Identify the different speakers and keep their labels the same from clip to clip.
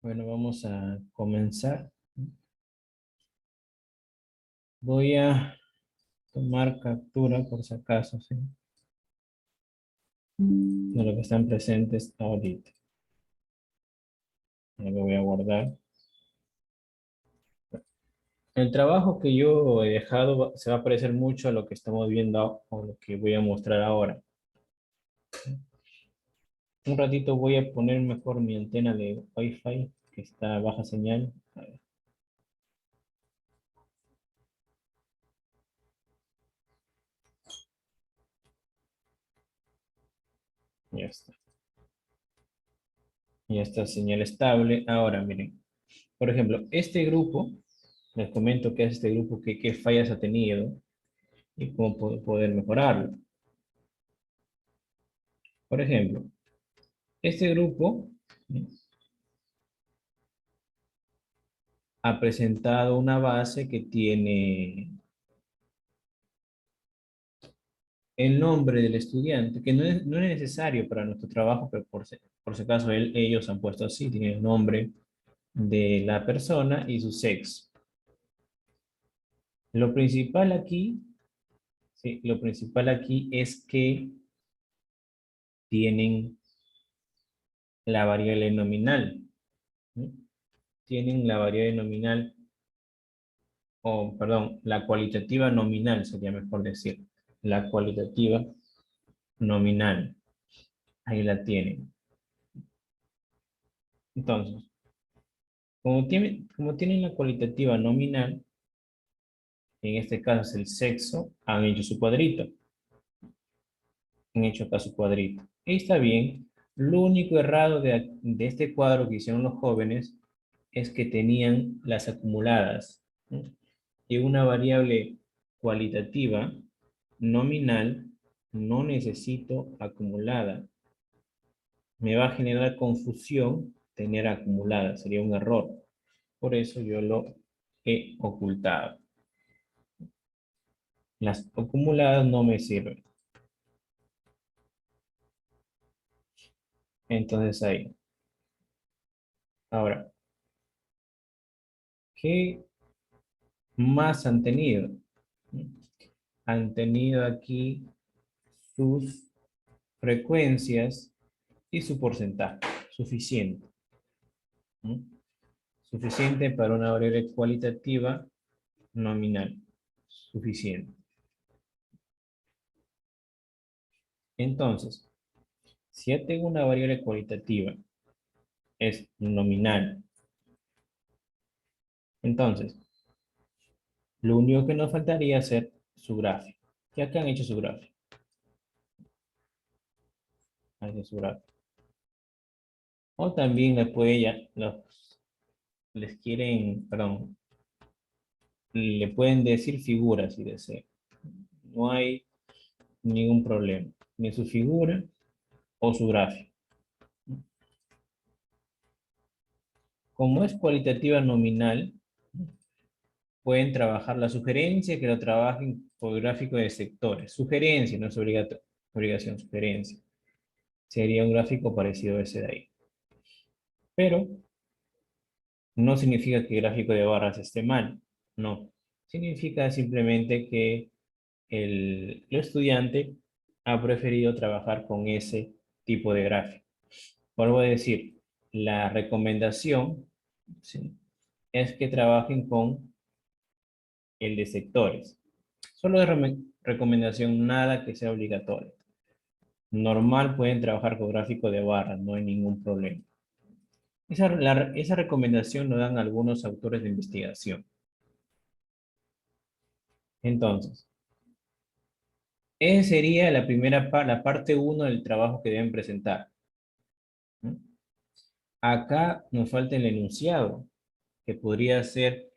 Speaker 1: Bueno, vamos a comenzar. Voy a tomar captura por si acaso, ¿sí? De lo que están presentes ahorita. Lo voy a guardar. El trabajo que yo he dejado se va a parecer mucho a lo que estamos viendo o lo que voy a mostrar ahora. Un ratito voy a poner mejor mi antena de Wi-Fi, que está a baja señal. A ver, ya está. Ya está señal estable. Ahora, miren. Por ejemplo, este grupo, les comento qué es este grupo, qué fallas ha tenido y cómo poder mejorarlo. Por ejemplo, este grupo, ¿sí?, ha presentado una base que tiene el nombre del estudiante, que no es necesario para nuestro trabajo, pero por si acaso ellos han puesto así, tienen el nombre de la persona y su sexo. Lo principal aquí, sí, lo principal aquí es que tienen la variable nominal, ¿sí? Tienen la variable nominal, o perdón, la cualitativa nominal sería mejor decir. La cualitativa nominal. Ahí la tienen. Entonces, como tienen la cualitativa nominal, en este caso es el sexo, han hecho su cuadrito. Han hecho acá su cuadrito. Y está bien. Lo único errado de este cuadro que hicieron los jóvenes es que tenían las acumuladas, ¿no? Y una variable cualitativa nominal no necesito acumulada. Me va a generar confusión tener acumulada, sería un error. Por eso yo lo he ocultado. Las acumuladas no me sirven. Entonces ahí. Ahora, ¿qué más han tenido? Han tenido aquí sus frecuencias y su porcentaje. Suficiente. ¿Mm? Suficiente para una variable cualitativa nominal. Suficiente. Entonces, si ya tengo una variable cualitativa, es nominal. Entonces, lo único que nos faltaría es hacer su gráfico. Ya que han hecho su gráfico. Han hecho su gráfico. O también después ya les quieren, perdón, le pueden decir figuras si desean. No hay ningún problema. Ni su figura o su gráfico. Como es cualitativa nominal, pueden trabajar la sugerencia, que lo trabajen por gráfico de sectores. Sugerencia, no es obligación, sugerencia. Sería un gráfico parecido a ese de ahí. Pero no significa que el gráfico de barras esté mal. No. Significa simplemente que el estudiante ha preferido trabajar con ese tipo de gráfico. Vuelvo a decir, la recomendación, ¿sí?, es que trabajen con el de sectores. Solo de recomendación, nada que sea obligatorio. Normal pueden trabajar con gráfico de barras, no hay ningún problema. Esa recomendación lo dan algunos autores de investigación. Entonces, esa sería la parte 1 del trabajo que deben presentar, ¿no? Acá nos falta el enunciado, que podría ser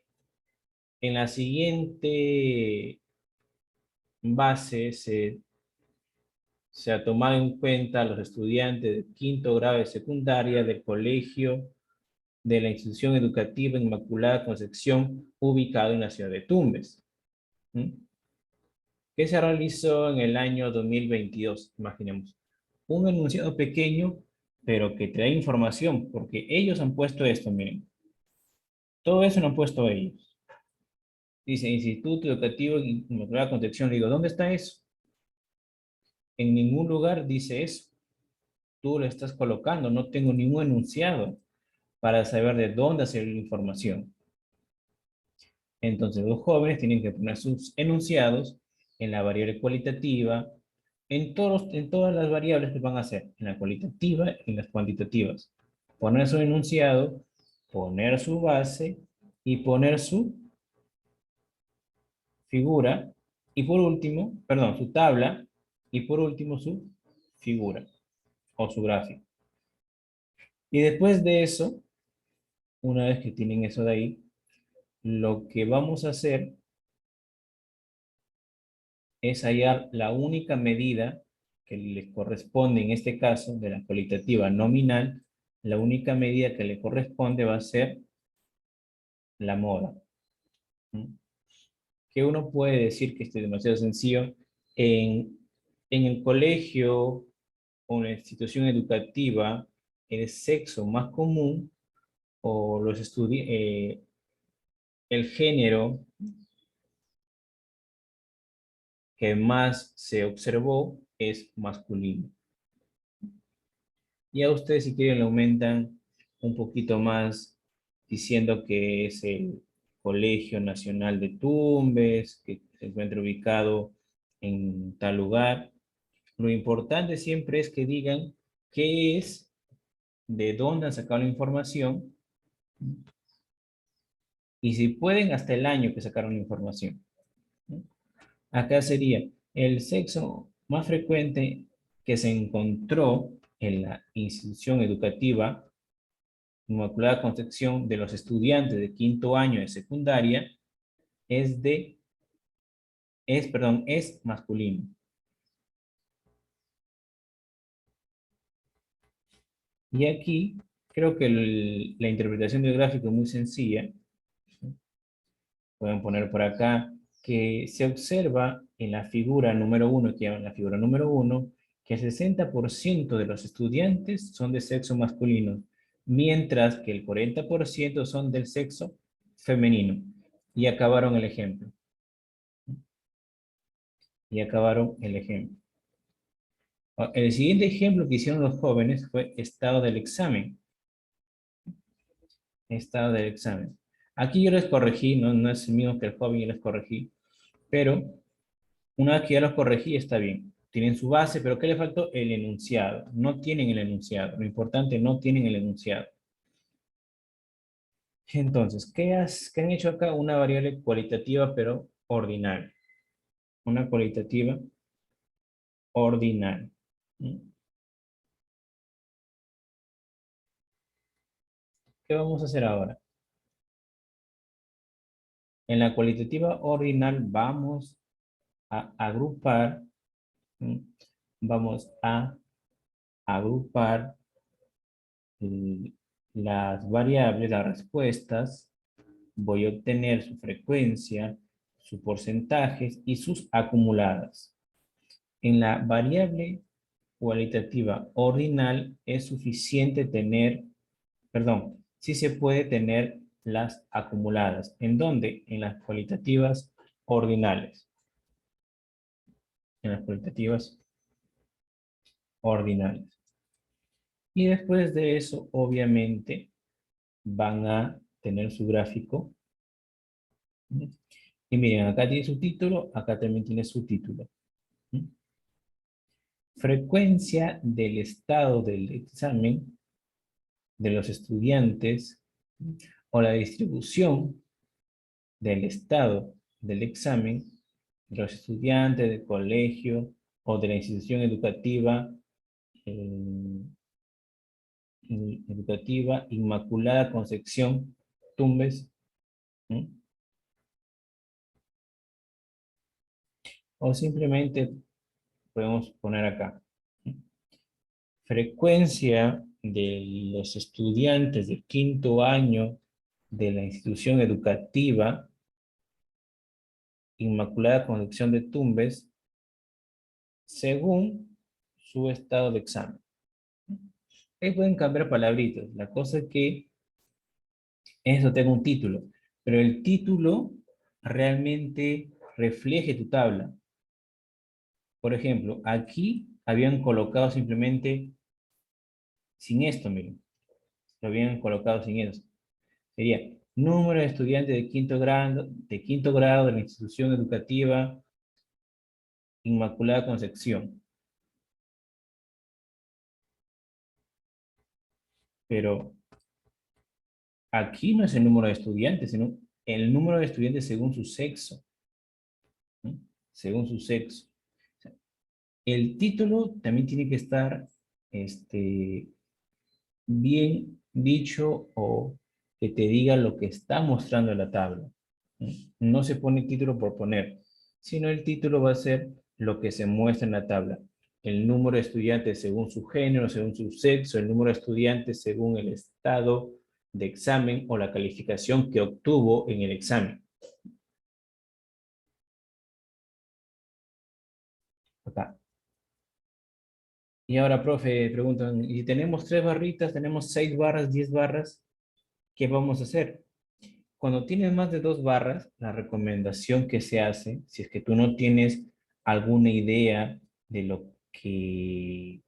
Speaker 1: en la siguiente base. Se ha tomado en cuenta a los estudiantes de quinto grado de secundaria del colegio de la institución educativa Inmaculada Concepción, ubicado en la ciudad de Tumbes, ¿Mm? Que se realizó en el año 2022, imaginemos. Un enunciado pequeño pero que te da información, porque ellos han puesto esto, miren. Todo eso lo han puesto ellos. Dice Instituto Educativo Inmaculada Concepción. Le digo, ¿dónde está eso? En ningún lugar dice eso. Tú lo estás colocando, no tengo ningún enunciado para saber de dónde hacer la información. Entonces los jóvenes tienen que poner sus enunciados en la variable cualitativa, en todas las variables que van a hacer, en la cualitativa y en las cuantitativas. Poner su enunciado, poner su base y poner su figura y por último, perdón, su tabla y por último su figura o su gráfico. Y después de eso, una vez que tienen eso de ahí, lo que vamos a hacer es hallar la única medida que le corresponde en este caso de la cualitativa nominal, la única medida que le corresponde va a ser la moda. ¿Mm? Que uno puede decir que esto es demasiado sencillo. En, en el colegio o en la institución educativa, el sexo más común o el género que más se observó es masculino. Y a ustedes, si quieren, le aumentan un poquito más diciendo que es el Colegio Nacional de Tumbes, que se encuentra ubicado en tal lugar. Lo importante siempre es que digan qué es, de dónde han sacado la información y si pueden, hasta el año que sacaron la información. Acá sería el sexo más frecuente que se encontró en la institución educativa Inmaculada Concepción de los estudiantes de quinto año de secundaria es masculino. Y aquí creo que la interpretación del gráfico es muy sencilla. Pueden poner por acá que se observa en la figura número 1, que llaman la figura número 1, que el 60% de los estudiantes son de sexo masculino, mientras que el 40% son del sexo femenino. Y acabaron el ejemplo. Y acabaron el ejemplo. El siguiente ejemplo que hicieron los jóvenes fue estado del examen. Estado del examen. Aquí yo les corregí, no es el mismo que el joven, yo les corregí, pero una vez que ya los corregí está bien. Tienen su base, pero ¿qué le faltó? El enunciado. No tienen el enunciado. Lo importante, no tienen el enunciado. Entonces, ¿qué han hecho acá? Una variable cualitativa, pero ordinal. Una cualitativa ordinal. ¿Qué vamos a hacer ahora? En la cualitativa ordinal vamos a agrupar, ¿sí? Vamos a agrupar mm, las variables, las respuestas. Voy a obtener su frecuencia, sus porcentajes y sus acumuladas. En la variable cualitativa ordinal es suficiente tener, perdón, sí se puede tener las acumuladas. ¿En dónde? En las cualitativas ordinales. En las cualitativas ordinales. Y después de eso, obviamente, van a tener su gráfico. Y miren, acá tiene su título, acá también tiene su título. Frecuencia del estado del examen de los estudiantes o la distribución del estado del examen de los estudiantes del colegio o de la institución educativa eh, educativa Inmaculada Concepción Tumbes, ¿sí? O simplemente podemos poner acá, ¿sí? Frecuencia de los estudiantes de quinto año de la institución educativa Inmaculada Concepción de Tumbes según su estado de examen. Ahí pueden cambiar palabritas. La cosa es que eso tenga un título, pero el título realmente refleje tu tabla. Por ejemplo, aquí habían colocado simplemente sin esto, miren. Lo habían colocado sin eso. Sería número de estudiantes de quinto grado de la institución educativa Inmaculada Concepción. Pero aquí no es el número de estudiantes, sino el número de estudiantes según su sexo. ¿No? Según su sexo. O sea, el título también tiene que estar bien dicho o que te diga lo que está mostrando en la tabla. ¿No? No se pone título por poner, sino el título va a ser lo que se muestra en la tabla. El número de estudiantes según su género, según su sexo, el número de estudiantes según el estado de examen o la calificación que obtuvo en el examen. Acá. Y ahora, profe, preguntan, ¿y tenemos 3 barritas, tenemos 6 barras, 10 barras? ¿Qué vamos a hacer? Cuando tienes más de 2 barras, la recomendación que se hace, si es que tú no tienes alguna idea de lo que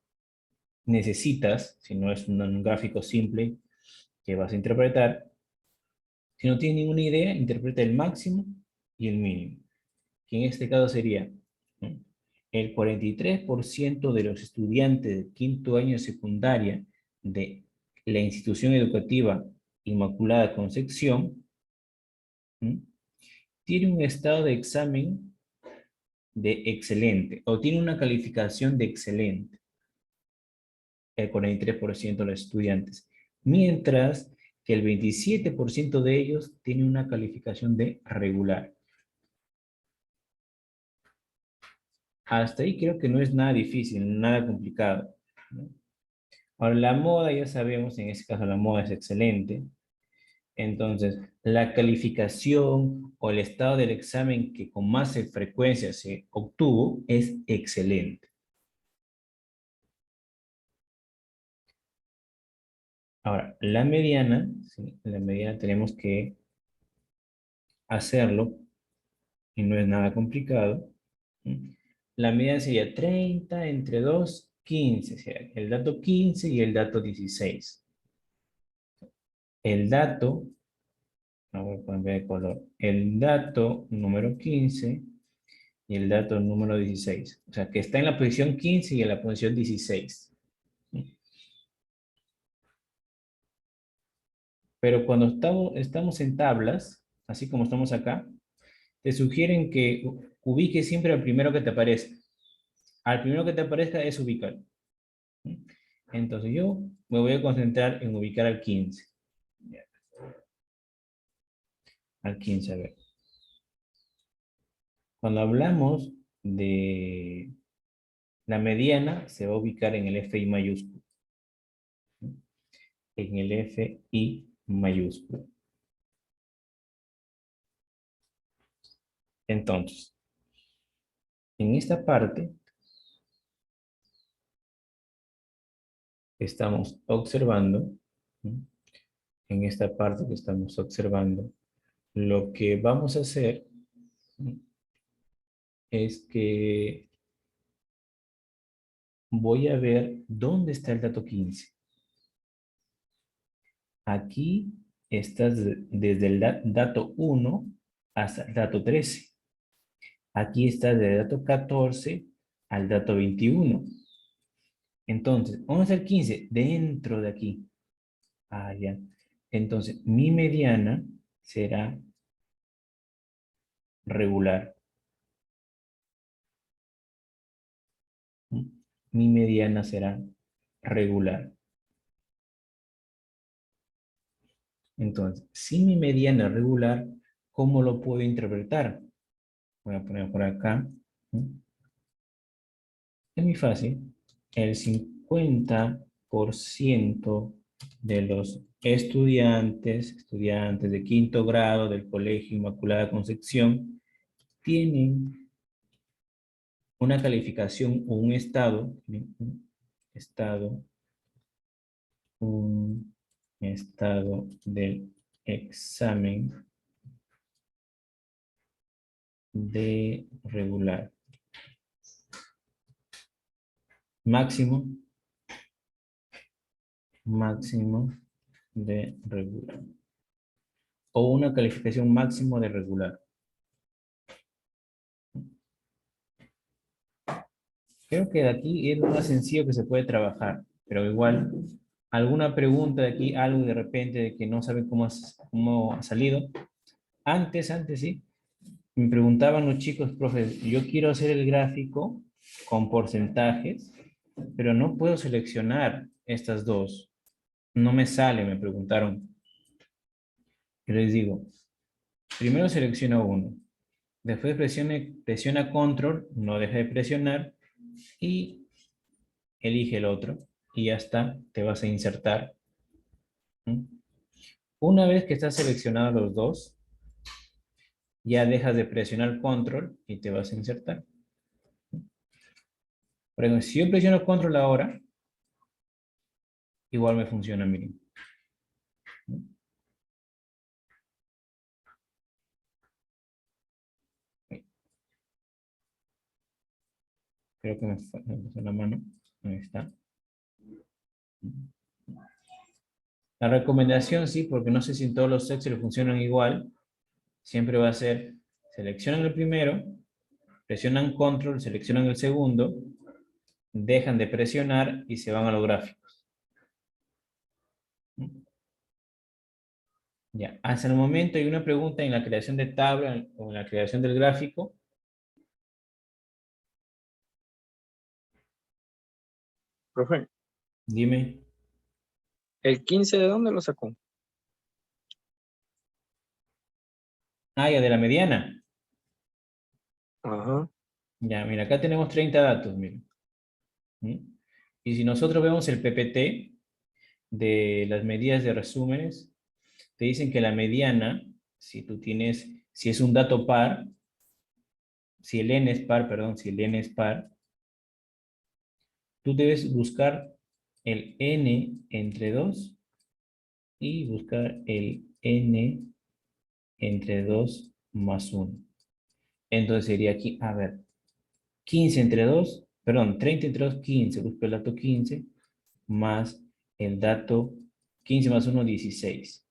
Speaker 1: necesitas, si no es un gráfico simple que vas a interpretar, si no tienes ninguna idea, interpreta el máximo y el mínimo, que en este caso sería, ¿no? El 43% de los estudiantes de quinto año de secundaria de la institución educativa Inmaculada Concepción, ¿no? Tiene un estado de examen de excelente o tiene una calificación de excelente, el 43% de los estudiantes, mientras que el 27% de ellos tiene una calificación de regular. Hasta ahí creo que no es nada difícil, nada complicado, ¿no? Ahora, la moda ya sabemos, en este caso la moda es excelente. Entonces, la calificación o el estado del examen que con más frecuencia se obtuvo es excelente. Ahora, la mediana, ¿sí? La mediana tenemos que hacerlo y no es nada complicado. ¿Sí? La mediana sería 30 entre 2, 15. Sería el dato 15 y el dato 16. El dato, no voy a poner de color, el dato número 15 y el dato número 16. O sea, que está en la posición 15 y en la posición 16. ¿Sí? Pero cuando estamos en tablas, así como estamos acá, te sugieren que ubiques siempre al primero que te aparezca. Al primero que te aparezca es ubicar. ¿Sí? Entonces yo me voy a concentrar en ubicar al 15. Ya, al 15, a ver. Cuando hablamos de la mediana, se va a ubicar en el FI mayúsculo. ¿Sí? En el FI mayúsculo. Entonces, en esta parte estamos observando, ¿sí? En esta parte que estamos observando, lo que vamos a hacer, ¿sí? Es que voy a ver dónde está el dato 15. Aquí estás desde el dato 1 hasta el dato 13. Aquí está desde el dato 14 al dato 21. Entonces, vamos a hacer 15 dentro de aquí. Ah, ya. Entonces, mi mediana será regular. ¿Mm? Mi mediana será regular. Entonces, si mi mediana es regular, ¿cómo lo puedo interpretar? Voy a poner por acá. ¿Mm? Es muy fácil. El 50% de los estudiantes de quinto grado del Colegio Inmaculada Concepción, tienen una calificación o un estado Un estado del examen de regular. Máximo de regular. O una calificación máximo de regular. Creo que de aquí es lo más sencillo que se puede trabajar, pero igual, alguna pregunta de aquí, algo de repente de que no saben cómo ha salido. Antes sí, me preguntaban los chicos, profe, yo quiero hacer el gráfico con porcentajes, pero no puedo seleccionar estas dos. No me sale, me preguntaron. Y les digo, primero selecciona uno, después presiona control, no deja de presionar y elige el otro. Y ya está, te vas a insertar. ¿Mm? Una vez que estás seleccionado los dos, ya dejas de presionar control y te vas a insertar. Por ejemplo, si yo presiono control ahora, igual me funciona, miren. Creo que me pasó la mano. Ahí está. La recomendación sí, porque no sé si en todos los Excel funcionan igual. Siempre va a ser, seleccionan el primero, presionan control, seleccionan el segundo, dejan de presionar y se van a los gráficos. Ya, hasta el momento hay una pregunta en la creación de tabla o en la creación del gráfico.
Speaker 2: Profe,
Speaker 1: Dime.
Speaker 2: ¿el 15 de dónde lo sacó?
Speaker 1: Ah, ya de la mediana.
Speaker 2: Ajá.
Speaker 1: Ya, mira, acá tenemos 30 datos, mira. ¿Mm? Y si nosotros vemos el PPT de las medidas de resúmenes, te dicen que la mediana, si tú tienes, si es un dato par, si el n es par, perdón, si el n es par, tú debes buscar el n entre 2 y buscar el n entre 2 más 1. Entonces sería aquí, a ver, 15 entre 2, perdón, 30 entre 2, 15, busco el dato 15, más el dato 15 más 1, 16.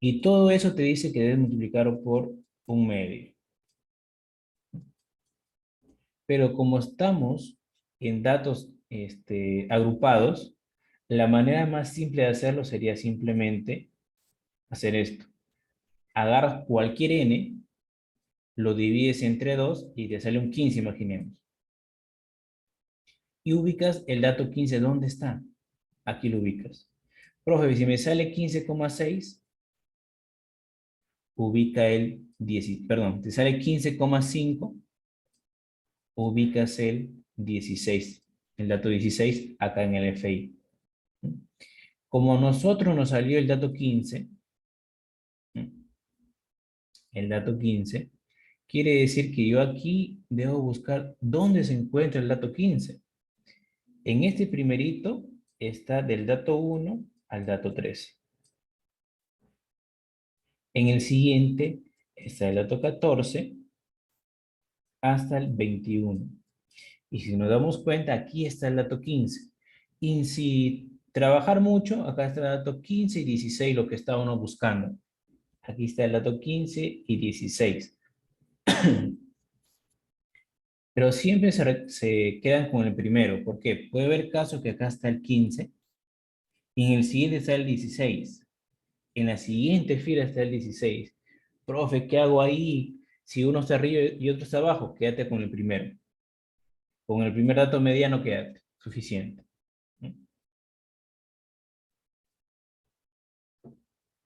Speaker 1: Y todo eso te dice que debes multiplicarlo por un medio. Pero como estamos en datos agrupados, la manera más simple de hacerlo sería simplemente hacer esto. Agarras cualquier n, lo divides entre 2 y te sale un 15, imaginemos. Y ubicas el dato 15, ¿dónde está? Aquí lo ubicas. Profe, si me sale 15,6, ubica el 10, perdón, te sale 15,5, ubicas el 16, el dato 16 acá en el FI. Como a nosotros nos salió el dato 15, quiere decir que yo aquí debo buscar dónde se encuentra el dato 15. En este primerito está del dato 1 al dato 13. En el siguiente está el dato 14 hasta el 21. Y si nos damos cuenta, aquí está el dato 15. Y si trabajar mucho, acá está el dato 15 y 16, lo que está uno buscando. Aquí está el dato 15 y 16. Pero siempre se quedan con el primero. ¿Por qué? Puede haber casos que acá está el 15 y en el siguiente está el 16. En la siguiente fila está el 16. Profe, ¿qué hago ahí? Si uno está arriba y otro está abajo, quédate con el primero. Con el primer dato mediano, quédate. Suficiente.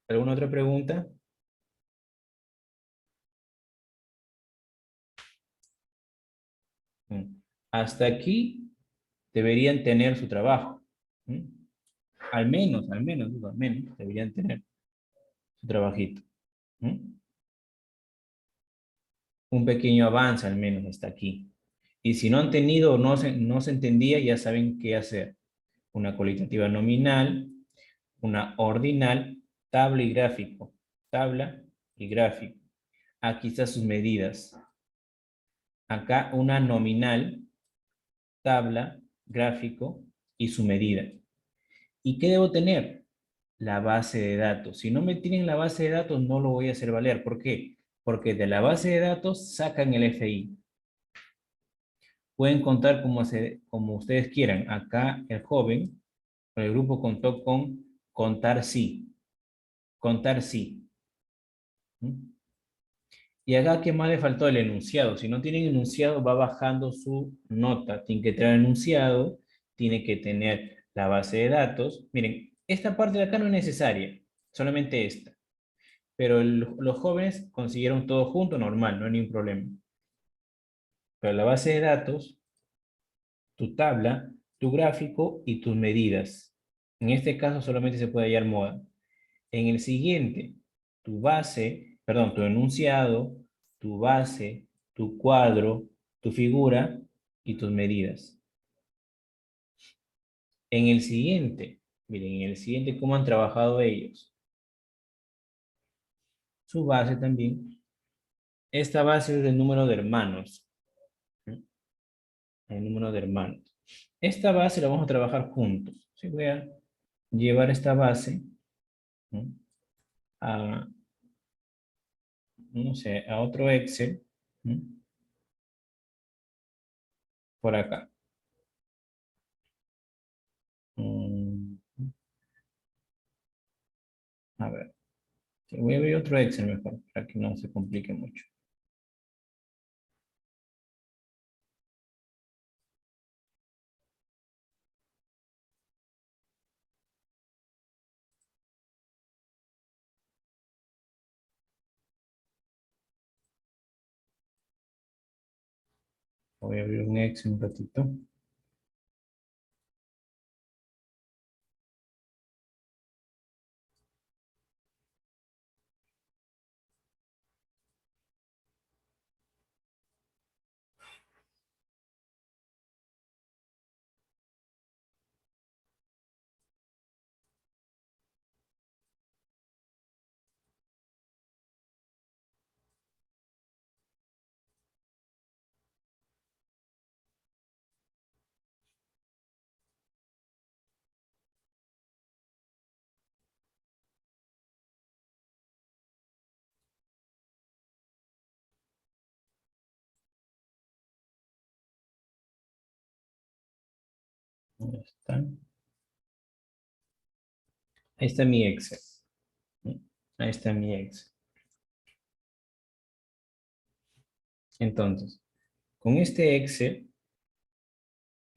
Speaker 1: ¿Alguna otra pregunta? Hasta aquí deberían tener su trabajo. Al menos, digo, al menos, deberían tener su trabajito. Un pequeño avance al menos hasta aquí. Y si no han tenido o no se entendía, ya saben qué hacer. Una cualitativa nominal, una ordinal, tabla y gráfico. Tabla y gráfico. Aquí están sus medidas. Acá una nominal, tabla, gráfico y su medida. ¿Y qué debo tener? La base de datos. Si no me tienen la base de datos, no lo voy a hacer valer. ¿Por qué? Porque de la base de datos sacan el FI. Pueden contar como ustedes quieran. Acá el joven, el grupo contó con contar sí. Contar sí. ¿Mm? Y acá, ¿qué más le faltó? El enunciado. Si no tienen enunciado, va bajando su nota. Tiene que tener enunciado, tiene que tener la base de datos. Miren, esta parte de acá no es necesaria, solamente esta. Pero los jóvenes consiguieron todo junto, normal, no hay ningún problema. Pero la base de datos, tu tabla, tu gráfico y tus medidas. En este caso solamente se puede hallar moda. En el siguiente, tu base, perdón, tu enunciado, tu base, tu cuadro, tu figura y tus medidas. En el siguiente, miren, en el siguiente, ¿cómo han trabajado ellos? Su base también. Esta base es del número de hermanos. ¿Sí? El número de hermanos. Esta base la vamos a trabajar juntos. ¿Sí? Voy a llevar esta base, ¿no? a, no sé, a otro Excel, ¿no? Por acá. Mm, a ver. Sí, voy a abrir otro Excel mejor, para que no se complique mucho. Voy a abrir un Excel un ratito. Ahí está. Ahí está mi Excel. Ahí está mi Excel. Entonces, con este Excel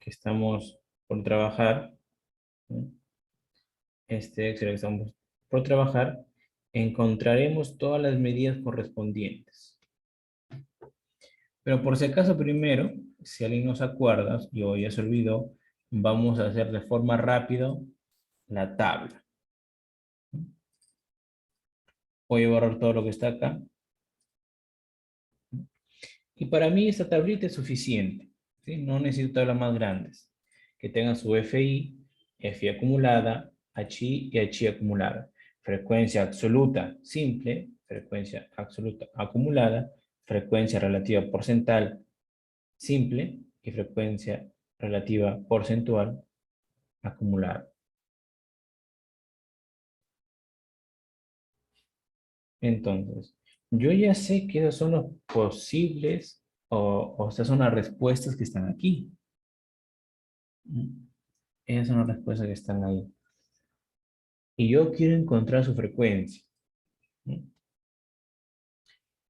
Speaker 1: que estamos por trabajar, ¿no? Este Excel que estamos por trabajar, encontraremos todas las medidas correspondientes. Pero por si acaso primero, si alguien no se acuerda, yo ya se olvidó, vamos a hacer de forma rápida la tabla. Voy a borrar todo lo que está acá. Y para mí esta tablita es suficiente, ¿sí? No necesito tablas más grandes. Que tengan su FI, FI acumulada, HI y HI acumulada. Frecuencia absoluta simple, frecuencia absoluta acumulada, frecuencia relativa porcental simple y frecuencia relativa porcentual acumulada. Entonces, yo ya sé que esos son los posibles o estas son las respuestas que están aquí. Esas son las respuestas que están ahí. Y yo quiero encontrar su frecuencia.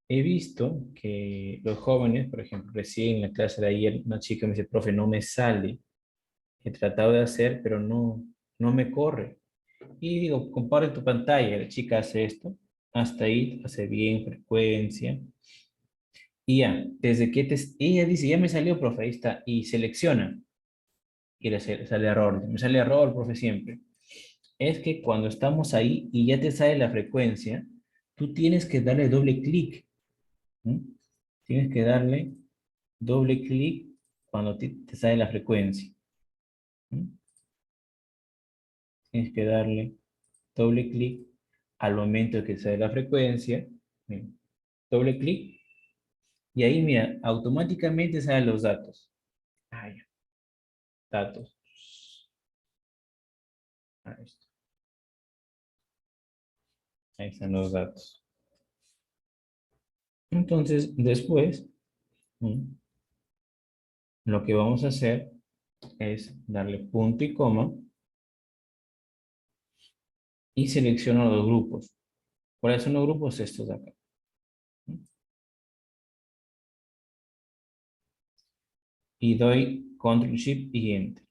Speaker 1: He visto que los jóvenes, por ejemplo, recién en la clase de ayer, una chica me dice, profe, no me sale. He tratado de hacer, pero no me corre. Y digo, comparte tu pantalla. La chica hace esto. Hasta ahí hace bien frecuencia. Y ya, desde que ella dice, ya me salió, profe, ahí está. Y selecciona. Y le sale error. Me sale error, profe, siempre. Es que cuando estamos ahí y ya te sale la frecuencia, tú tienes que darle doble clic. ¿Mm? Tienes que darle doble clic cuando te sale la frecuencia. ¿Mm? Tienes que darle. doble clic al momento que sale la frecuencia, miren, doble clic, y ahí, mira, automáticamente salen los datos. Ah, ya, datos. Ahí está. Ahí están los datos. Entonces, después, lo que vamos a hacer es darle punto y coma y selecciono los grupos. ¿Cuáles son los grupos? Estos de acá. Y doy Control Shift y Enter.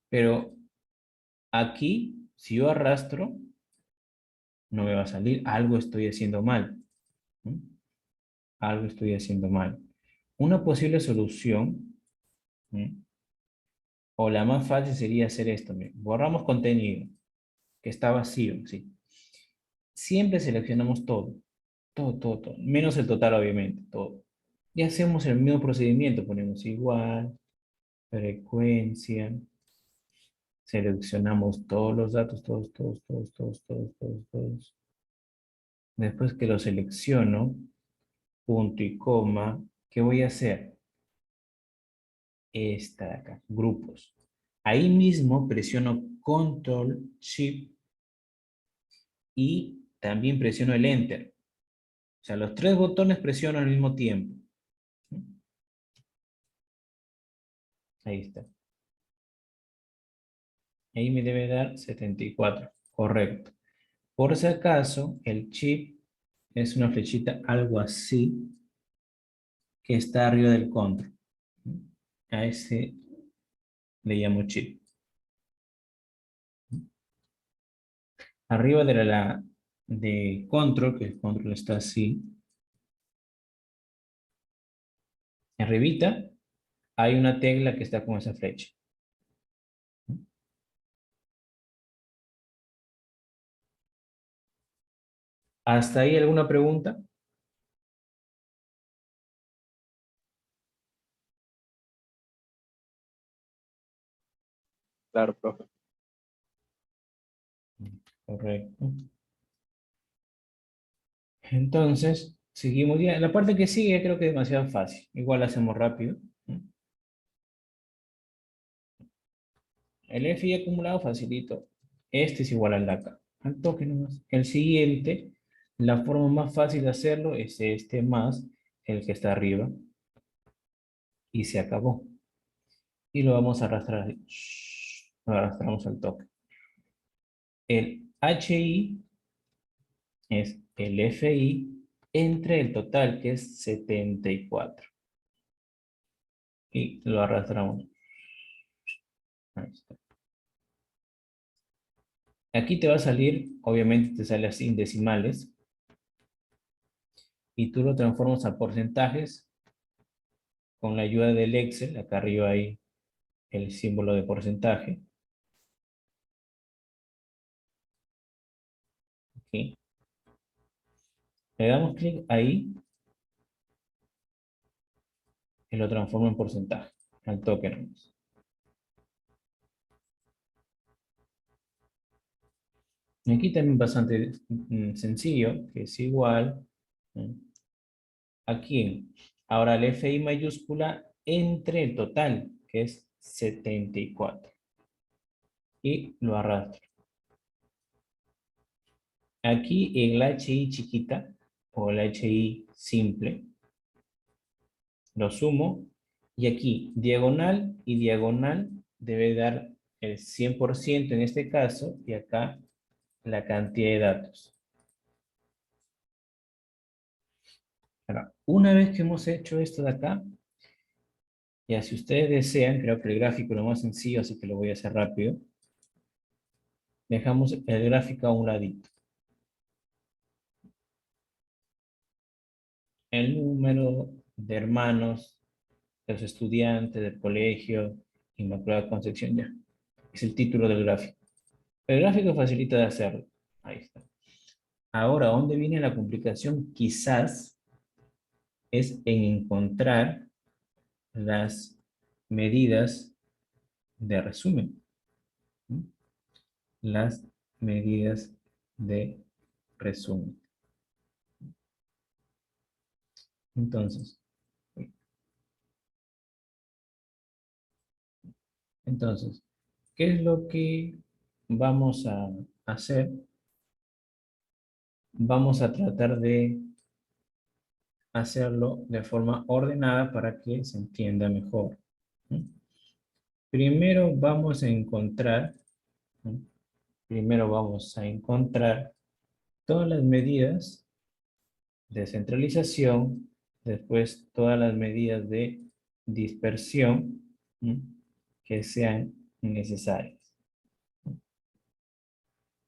Speaker 1: Pero aquí, si yo arrastro, no me va a salir. Algo estoy haciendo mal. Algo estoy haciendo mal. Una posible solución, o la más fácil, sería hacer esto. Borramos contenido, que está vacío, ¿sí? Siempre seleccionamos todo. Todo, todo, todo. Menos el total, obviamente, todo. Y hacemos el mismo procedimiento. Ponemos igual, frecuencia. Seleccionamos todos los datos, todos, todos, todos, todos, todos, todos, todos. Después que lo selecciono, punto y coma, ¿qué voy a hacer? Esta de acá, grupos. Ahí mismo presiono Control, Shift y también presiono el Enter. O sea, los tres botones presiono al mismo tiempo. Ahí está. Ahí me debe dar 74. Correcto. Por si acaso, el chip es una flechita algo así que está arriba del control. A ese le llamo chip. Arriba de control, que el control está así, arribita, hay una tecla que está con esa flecha. ¿Hasta ahí alguna pregunta?
Speaker 2: Claro, profe.
Speaker 1: Correcto. Entonces, seguimos ya. La parte que sigue creo que es demasiado fácil. Igual la hacemos rápido. El FI acumulado facilito. Este es igual al de acá. Al toque nomás. El siguiente, la forma más fácil de hacerlo es este más el que está arriba. Y se acabó. Y lo vamos a arrastrar así. Lo arrastramos al toque. El HI es el FI entre el total, que es 74. Y lo arrastramos. Ahí está. Aquí te va a salir, obviamente te sale así en decimales. Y tú lo transformas a porcentajes con la ayuda del Excel. Acá arriba hay el símbolo de porcentaje. ¿Ok? Le damos clic ahí y lo transforma en porcentaje. Al toque nomás. Y aquí también bastante sencillo, que es igual. Aquí, ahora el FI mayúscula entre el total, que es 74. Y lo arrastro. Aquí el HI chiquita, o el HI simple, lo sumo, y aquí diagonal y diagonal debe dar el 100% en este caso, y acá la cantidad de datos. Ahora, una vez que hemos hecho esto de acá, ya si ustedes desean, creo que el gráfico es lo más sencillo, así que lo voy a hacer rápido. Dejamos el gráfico a un ladito. El número de hermanos, de los estudiantes del colegio, Inmaculada Concepción, ya. Es el título del gráfico. El gráfico facilita de hacerlo. Ahí está. Ahora, ¿dónde viene la complicación? Quizás es en encontrar las medidas de resumen. ¿Sí? Las medidas de resumen. Entonces, ¿qué es lo que vamos a hacer? Vamos a tratar de hacerlo de forma ordenada para que se entienda mejor. ¿Sí? Primero vamos a encontrar, ¿sí? Primero vamos a encontrar todas las medidas de centralización, después todas las medidas de dispersión, ¿sí? Que sean necesarias.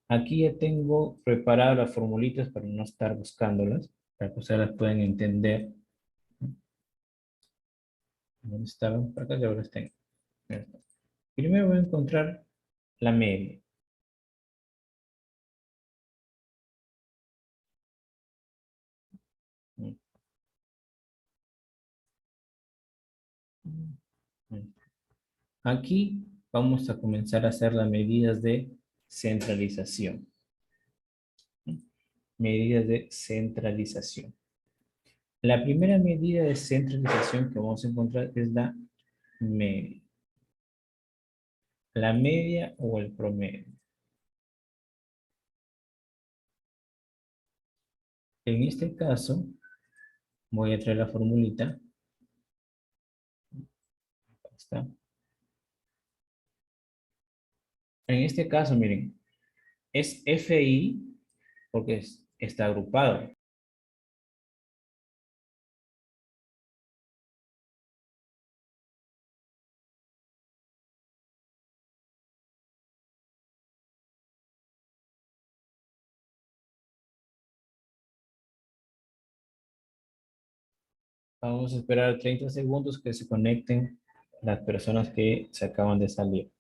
Speaker 1: Aquí ya tengo preparadas las formulitas para no estar buscándolas, para que ustedes las puedan entender. ¿Dónde estaban? Por acá ya las tengo. Primero voy a encontrar la media. Aquí vamos a comenzar a hacer las medidas de centralización. Medidas de centralización. La primera medida de centralización que vamos a encontrar es la media. La media o el promedio. En este caso, voy a traer la formulita. Ahí está. En este caso, miren, es FI porque está agrupado. Vamos a esperar 30 segundos que se conecten las personas que se acaban de salir.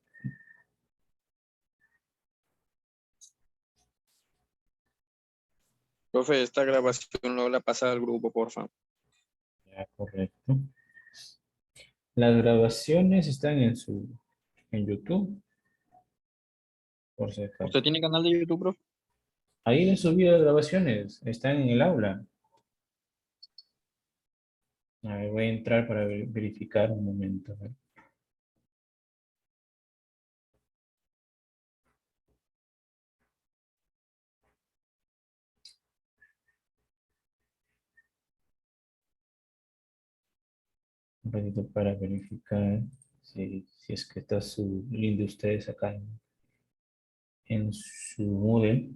Speaker 2: Profe, esta grabación no la pasa al grupo, porfa.
Speaker 1: Ya, correcto. Las grabaciones están en YouTube, por si acaso.
Speaker 2: ¿Usted tiene canal de YouTube, profe?
Speaker 1: Ahí he subido las grabaciones, están en el aula. A ver, voy a entrar para verificar un momento. A ver. Un ratito para verificar si es que está su link de ustedes acá en su Moodle.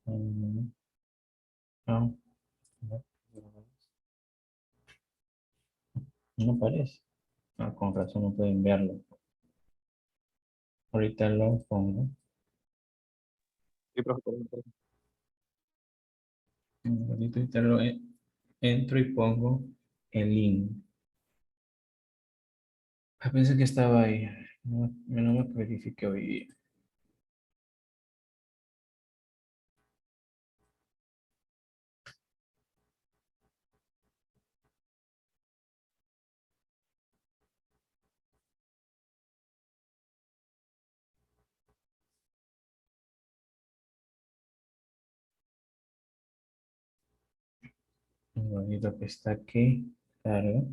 Speaker 1: Mm, no, no, no aparece. Ah, con razón no pueden verlo. Ahorita lo pongo.
Speaker 2: Sí, profe, profe.
Speaker 1: Un ratito, ahorita lo entro y pongo el link. Ah, pensé que estaba ahí. No, no me verifique hoy día. Un ratito que está aquí. Claro.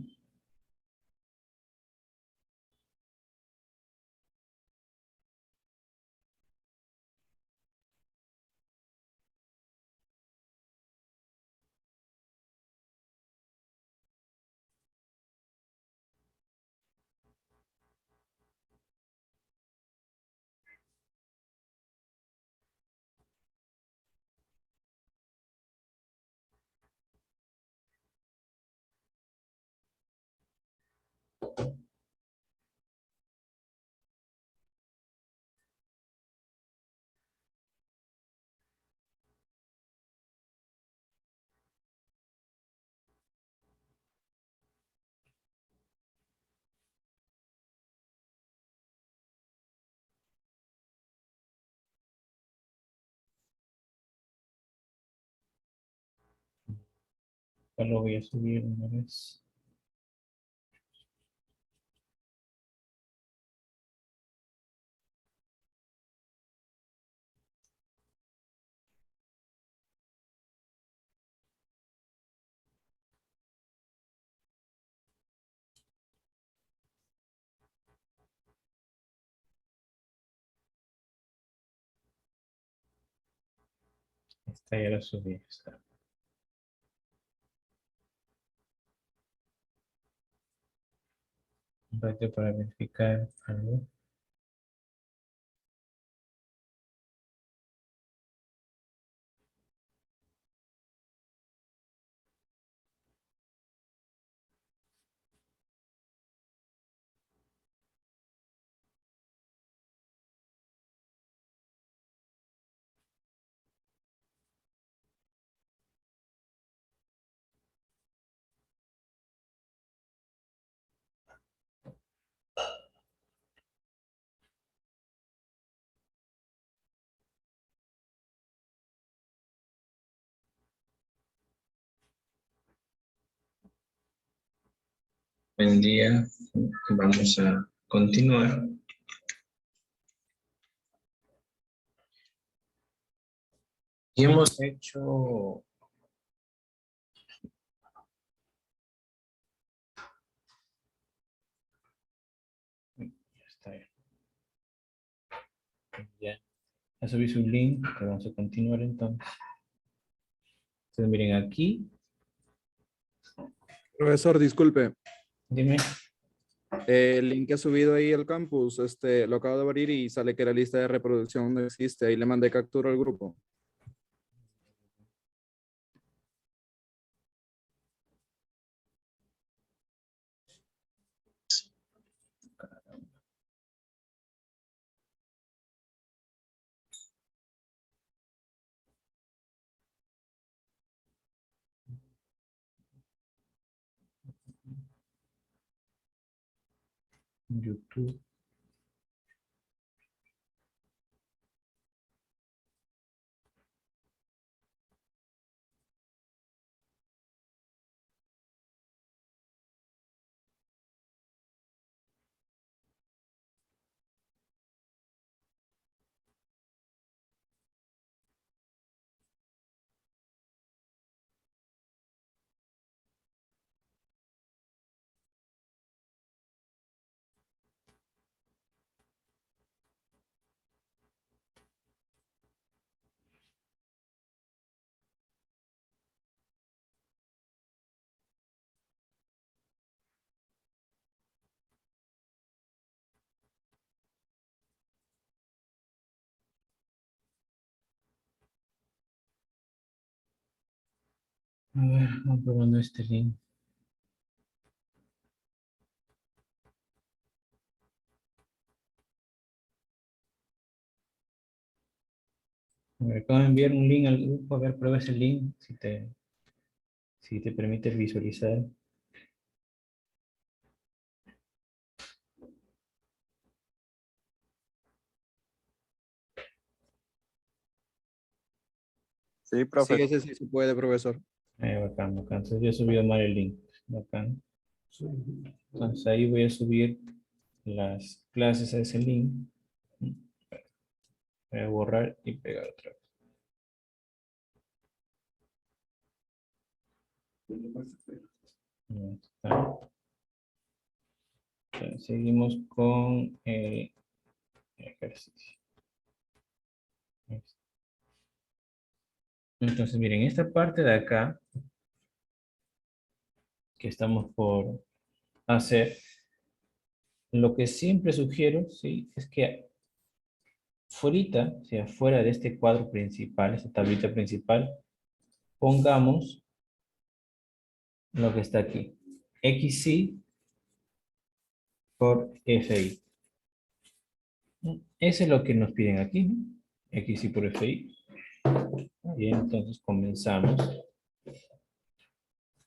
Speaker 1: Acá lo voy a subir una vez. Esta ya la subí. Está. Un ratito para verificar algo. Buen día. Vamos a continuar. Y hemos hecho... Ya está bien. Ya subí su link, que vamos a continuar entonces. Entonces miren aquí,
Speaker 3: Profesor, disculpe,
Speaker 1: dime,
Speaker 3: el link que ha subido ahí al campus, lo acabo de abrir y sale que la lista de reproducción no existe. Ahí le mandé captura al grupo.
Speaker 1: YouTube. A ver, vamos probando este link. A ver, acabo de enviar un link al grupo. A ver, prueba ese link si te permite visualizar.
Speaker 2: Sí,
Speaker 3: Sí,
Speaker 2: profe.
Speaker 3: ese sí se puede, profesor.
Speaker 1: Bacán, bacán. Entonces yo he subido mal el link. Bacán. Entonces ahí voy a subir las clases a ese link. Voy a borrar y pegar otra vez. Ya está. Entonces, seguimos con el ejercicio. Entonces, miren, esta parte de acá que estamos por hacer, lo que siempre sugiero, ¿sí? Es que fuera, o sea, fuera de este cuadro principal, esta tablita principal, pongamos lo que está aquí. XY por FI. Eso es lo que nos piden aquí, ¿no? XY por FI. Bien, entonces comenzamos.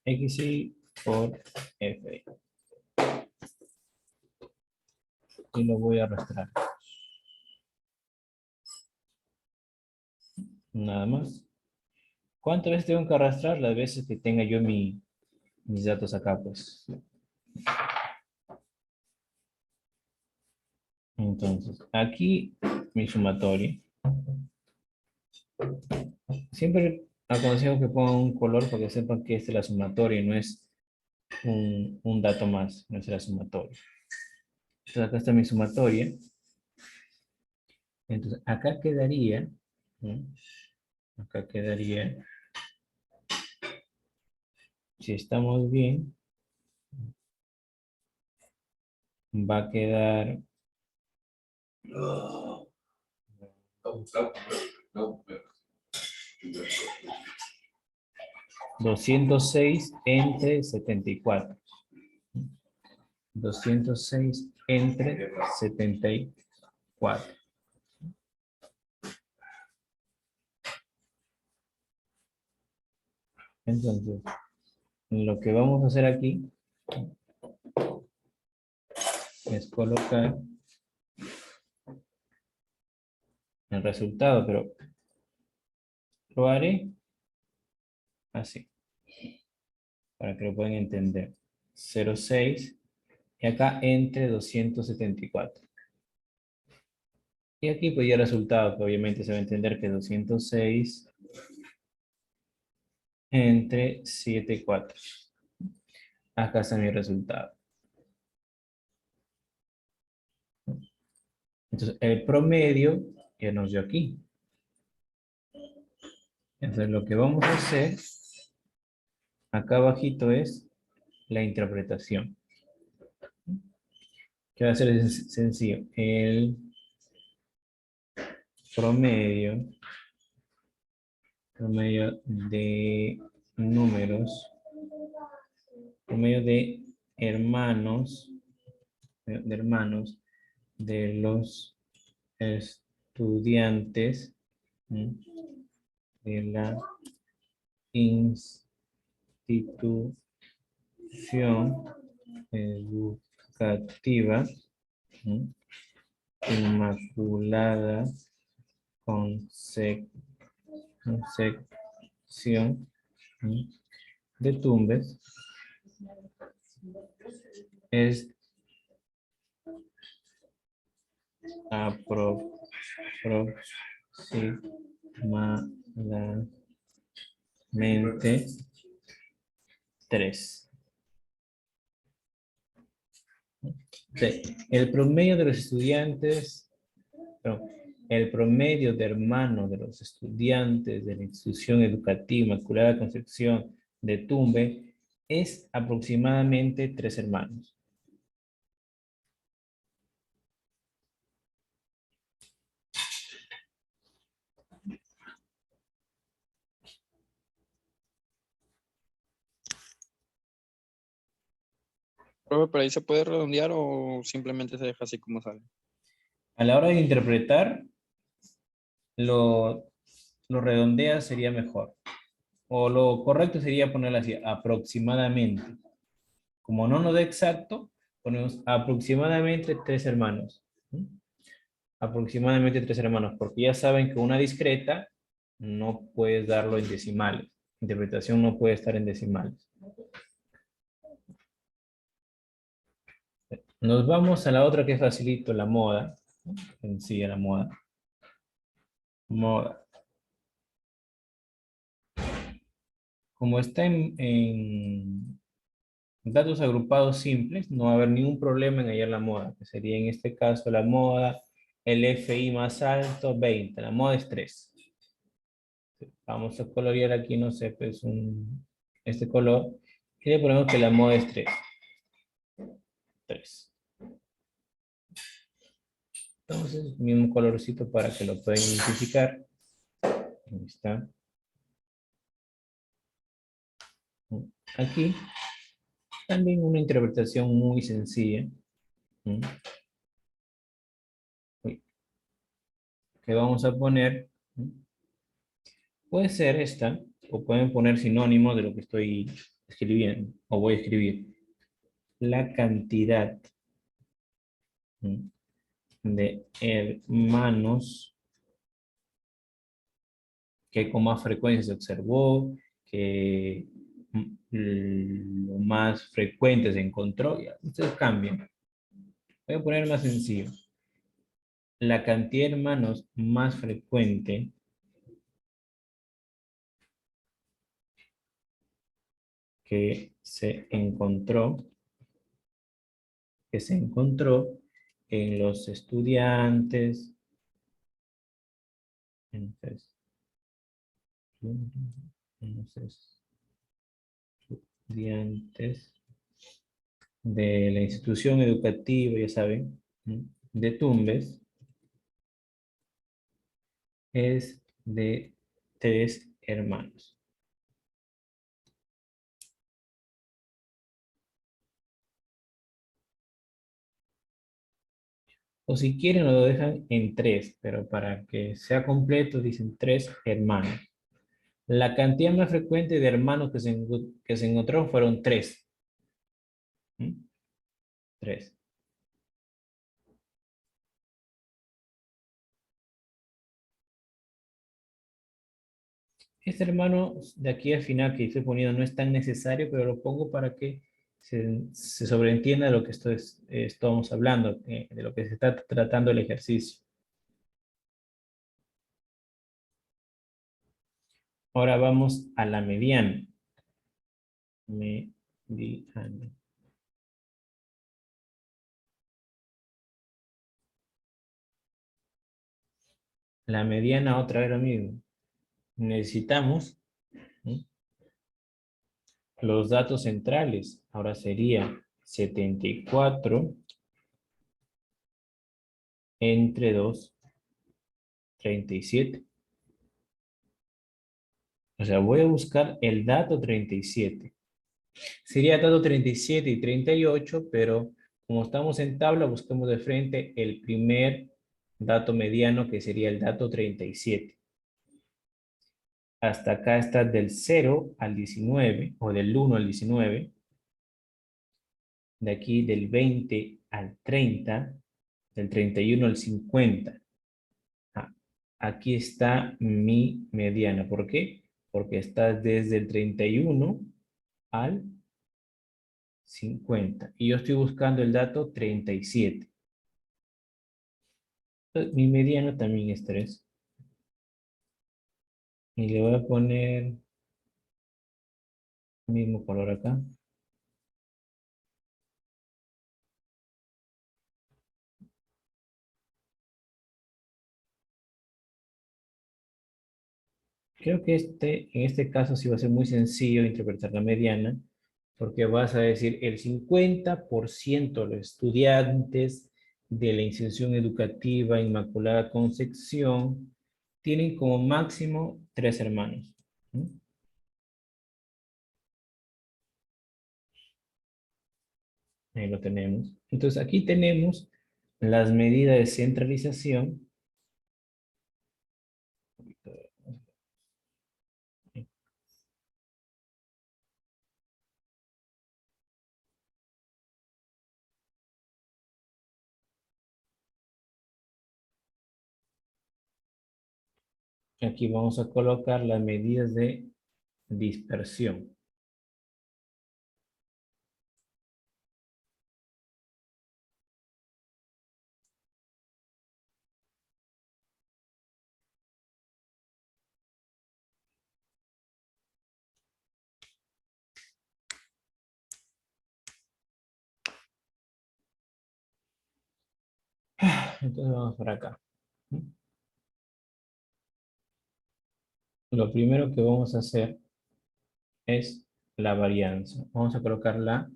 Speaker 1: XY por FI. Y lo voy a arrastrar. Nada más. ¿Cuántas veces tengo que arrastrar? Las veces que tenga yo mis datos acá, pues. Entonces, aquí mi sumatoria. Siempre aconsejo que pongan un color para que sepan que esta es la sumatoria, no es un dato más, no es la sumatoria. Entonces, acá está mi sumatoria. Entonces, acá quedaría, ¿no? Acá quedaría, si estamos bien, va a quedar 206 entre 74. 206 entre 74. Entonces, lo que vamos a hacer aquí es colocar el resultado, pero lo haré así, para que lo puedan entender. 0,6 y acá entre 274. Y aquí pues ya el resultado, que obviamente se va a entender que 206 entre 74. Acá está mi resultado. Entonces, el promedio ya nos dio aquí. Entonces, lo que vamos a hacer acá abajito es la interpretación. Que va a ser sencillo. El promedio de números, promedio de hermanos de los estudiantes, ¿sí?, de la institución educativa, ¿sí?, Inmaculada Concepción, ¿sí?, de Tumbes, es aproximadamente 3. El promedio de los estudiantes, perdón, el promedio de hermanos de los estudiantes de la institución educativa Inmaculada Concepción de Tumbe es aproximadamente 3 hermanos.
Speaker 2: Profe, ¿por ahí se puede redondear o simplemente se deja así como sale?
Speaker 1: A la hora de interpretar, lo redondea sería mejor. O lo correcto sería ponerlo así, aproximadamente. Como no nos da exacto, ponemos aproximadamente 3 hermanos. ¿Sí? Aproximadamente 3 hermanos, porque ya saben que una discreta no puedes darlo en decimales. Interpretación no puede estar en decimales. Nos vamos a la otra que es facilito, la moda. Sencilla la moda. Moda. Como está en datos agrupados simples, no va a haber ningún problema en hallar la moda, que sería en este caso la moda, el FI más alto, 20. La moda es 3. Vamos a colorear aquí, no sé, pues este color. Y le ponemos que la moda es 3. 3. Entonces, mismo colorcito para que lo puedan identificar. Ahí está. Aquí, también una interpretación muy sencilla. Que vamos a poner. Puede ser esta, o pueden poner sinónimo de lo que estoy escribiendo, o voy a escribir. La cantidad de hermanos que con más frecuencia se observó, que lo más frecuente se encontró. Ya, ustedes cambian. Voy a poner más sencillo. La cantidad de hermanos más frecuente que se encontró en los estudiantes, en los estudiantes de la institución educativa, ya saben, de Tumbes, es de 3 hermanos. O si quieren lo dejan en 3, pero para que sea completo dicen 3 hermanos. La cantidad más frecuente de hermanos que se encontró fueron 3. 3. Este hermano de aquí al final que estoy poniendo no es tan necesario, pero lo pongo para que se sobreentienda de lo que estamos hablando, de lo que se está tratando el ejercicio. Ahora vamos a la mediana. Mediana. La mediana otra vez lo mismo. Necesitamos, ¿sí?, los datos centrales. Ahora sería 74 entre 2, 37. O sea, voy a buscar el dato 37. Sería dato 37 y 38, pero como estamos en tabla, busquemos de frente el primer dato mediano, que sería el dato 37. Hasta acá está del 0 al 19, o del 1 al 19. De aquí del 20 al 30, del 31 al 50. Ah, aquí está mi mediana. ¿Por qué? Porque está desde el 31 al 50. Y yo estoy buscando el dato 37. Entonces, mi mediano también es 3. Y le voy a poner el mismo color acá. Creo que en este caso sí va a ser muy sencillo interpretar la mediana, porque vas a decir el 50% de los estudiantes de la institución educativa Inmaculada Concepción tienen como máximo 3 hermanos. ¿Mm? Ahí lo tenemos. Entonces aquí tenemos las medidas de centralización. Aquí vamos a colocar las medidas de dispersión. Entonces vamos por acá. Lo primero que vamos a hacer es la varianza. Vamos a colocar la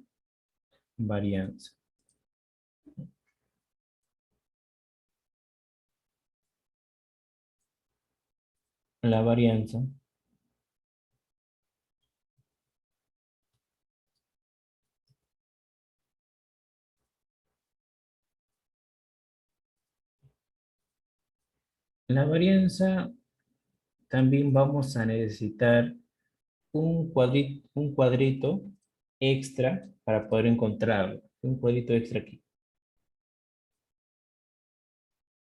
Speaker 1: varianza. La varianza también vamos a necesitar un cuadrito extra para poder encontrarlo. Un cuadrito extra aquí.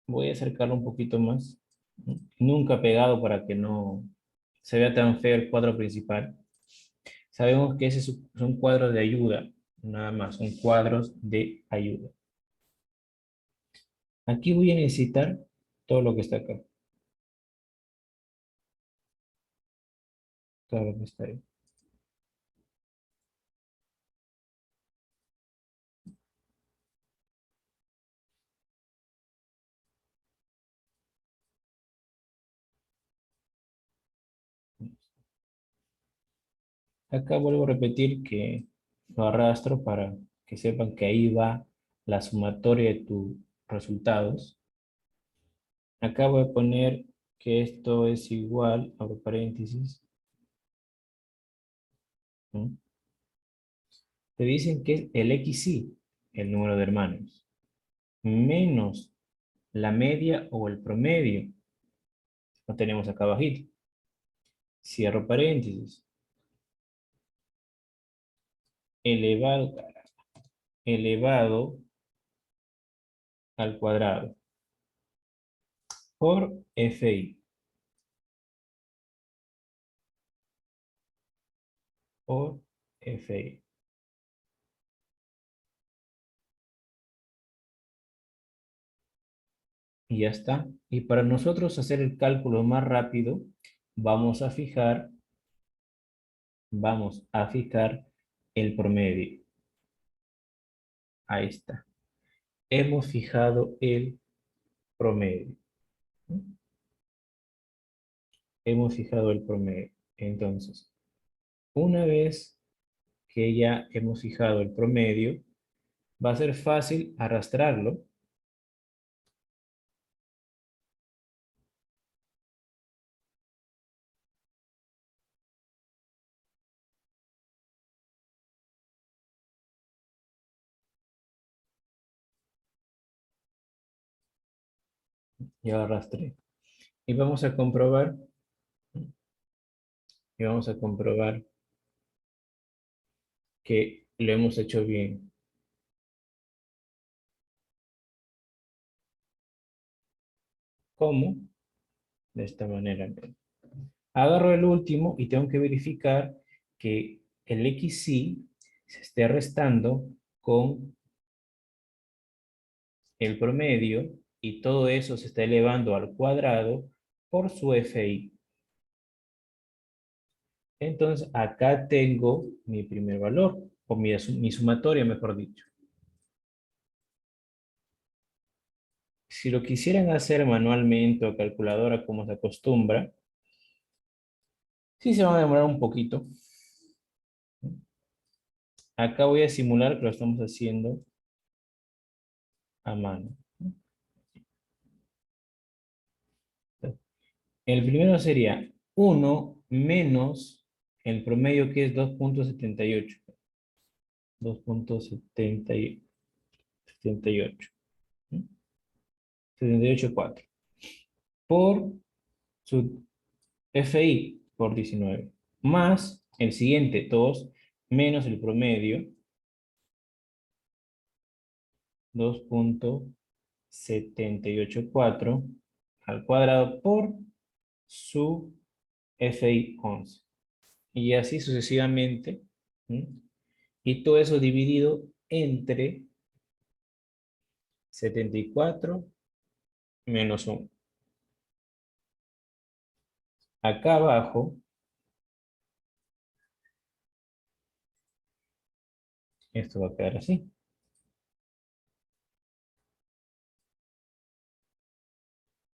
Speaker 1: Voy a acercarlo un poquito más. Nunca pegado para que no se vea tan feo el cuadro principal, sabemos que ese son cuadros de ayuda, nada más, son cuadros de ayuda. Aquí voy a necesitar todo lo que está acá. Todo lo que está ahí. Acá vuelvo a repetir que lo arrastro para que sepan que ahí va la sumatoria de tus resultados. Acá voy a poner que esto es igual, abro paréntesis, ¿no? Te dicen que es el XY, el número de hermanos, menos la media o el promedio. Lo tenemos acá abajito. Cierro paréntesis. Elevado, elevado al cuadrado por FI. Por FI. Y ya está. Y para nosotros hacer el cálculo más rápido, vamos a fijar el promedio. Ahí está. Hemos fijado el promedio. Hemos fijado el promedio. Entonces, una vez que ya hemos fijado el promedio, va a ser fácil arrastrarlo. Ya arrastré. Y vamos a comprobar. Y vamos a comprobar que lo hemos hecho bien. ¿Cómo? De esta manera. Agarro el último y tengo que verificar que el XY se esté restando con el promedio y todo eso se está elevando al cuadrado por su FI. Entonces, acá tengo mi primer valor, o mi sumatoria, mejor dicho. Si lo quisieran hacer manualmente o calculadora como se acostumbra, sí se van a demorar un poquito. Acá voy a simular que lo estamos haciendo a mano. El primero sería 1 menos el promedio que es 2.78. 2.78. 78,4. Por su FI por 19. Más el siguiente 2 menos el promedio 2.784 al cuadrado por su FI 11. Y así sucesivamente. ¿Sí? Y todo eso dividido entre 74 menos 1. Acá abajo, esto va a quedar así.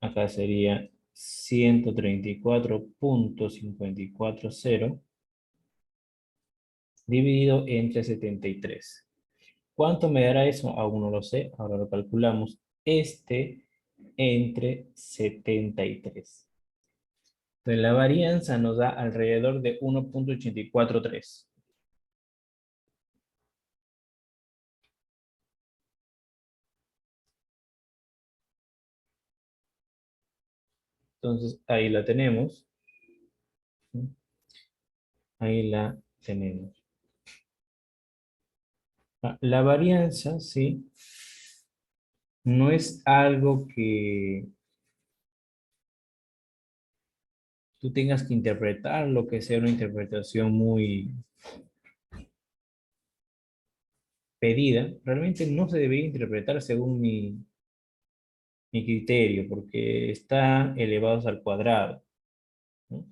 Speaker 1: Acá sería 134.540 dividido entre 73. ¿Cuánto me dará eso? Aún no lo sé. Ahora lo calculamos. Entre 73. Entonces la varianza nos da alrededor de 1.843. Entonces ahí la tenemos. Ahí la tenemos. La varianza, sí, no es algo tú tengas que interpretar lo que sea una interpretación muy pedida, realmente no se debería interpretar según mi criterio, porque está elevados al cuadrado, ¿no?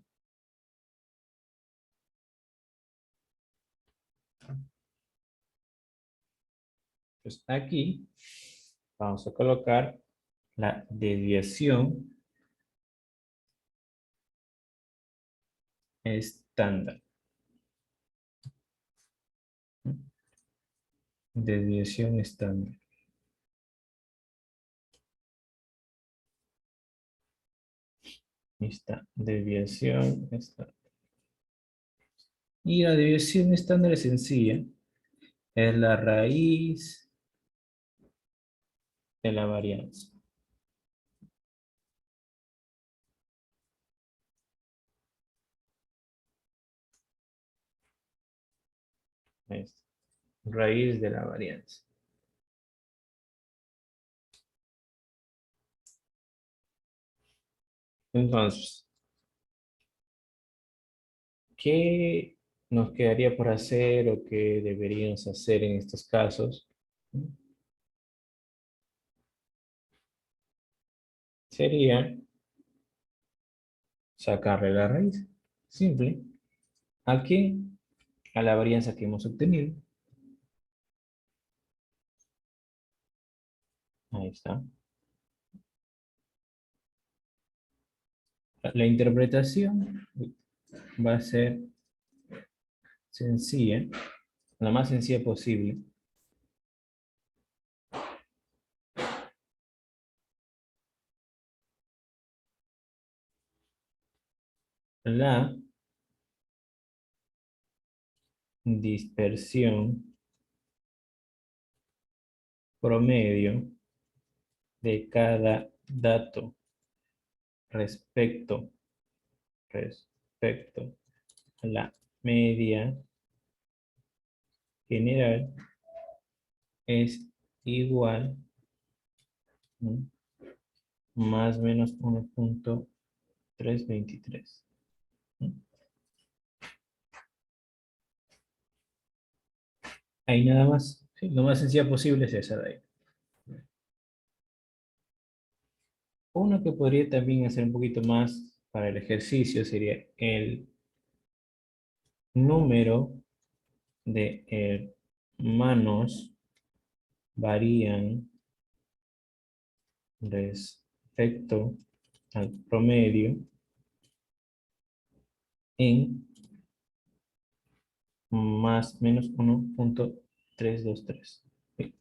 Speaker 1: Pues aquí vamos a colocar la desviación estándar. Desviación estándar. Ahí está, desviación estándar. Y la desviación estándar es sencilla. Es la raíz de la varianza. Ahí está. Raíz de la varianza. Entonces, ¿qué nos quedaría por hacer o qué deberíamos hacer en estos casos? Sería sacarle la raíz. Simple. ¿A qué? A la varianza que hemos obtenido. Ahí está. La interpretación va a ser sencilla, la más sencilla posible. La dispersión promedio de cada dato respecto a la media general es igual, ¿no?, más o menos 1.323. Ahí nada más. Sí, lo más sencilla posible es esa de ahí. Uno que podría también hacer un poquito más para el ejercicio sería el número de hermanos varían respecto al promedio en más o menos 1.323. Sí.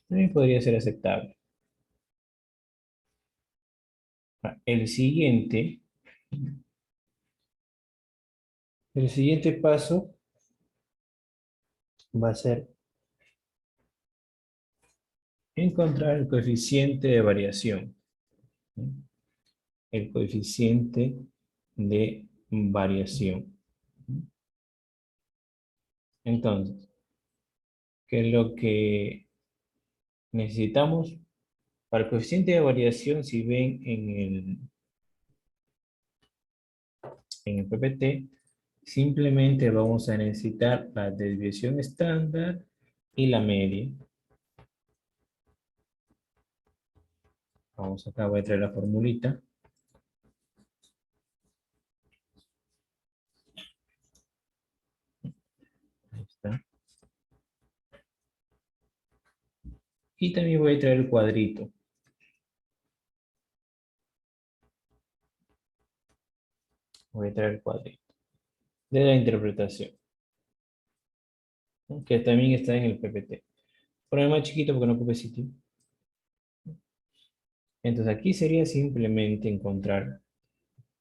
Speaker 1: También podría ser aceptable. El siguiente paso va a ser encontrar el coeficiente de variación, ¿no? El coeficiente de variación. Entonces, ¿qué es lo que necesitamos? Para el coeficiente de variación, si ven en el PPT, simplemente vamos a necesitar la desviación estándar y la media. Vamos acá, voy a traer la formulita. Ahí está. Y también voy a traer el cuadrito. Voy a traer el cuadrito de la interpretación, ¿no?, que también está en el PPT. Poner más chiquito porque no ocupe sitio. Entonces aquí sería simplemente encontrar,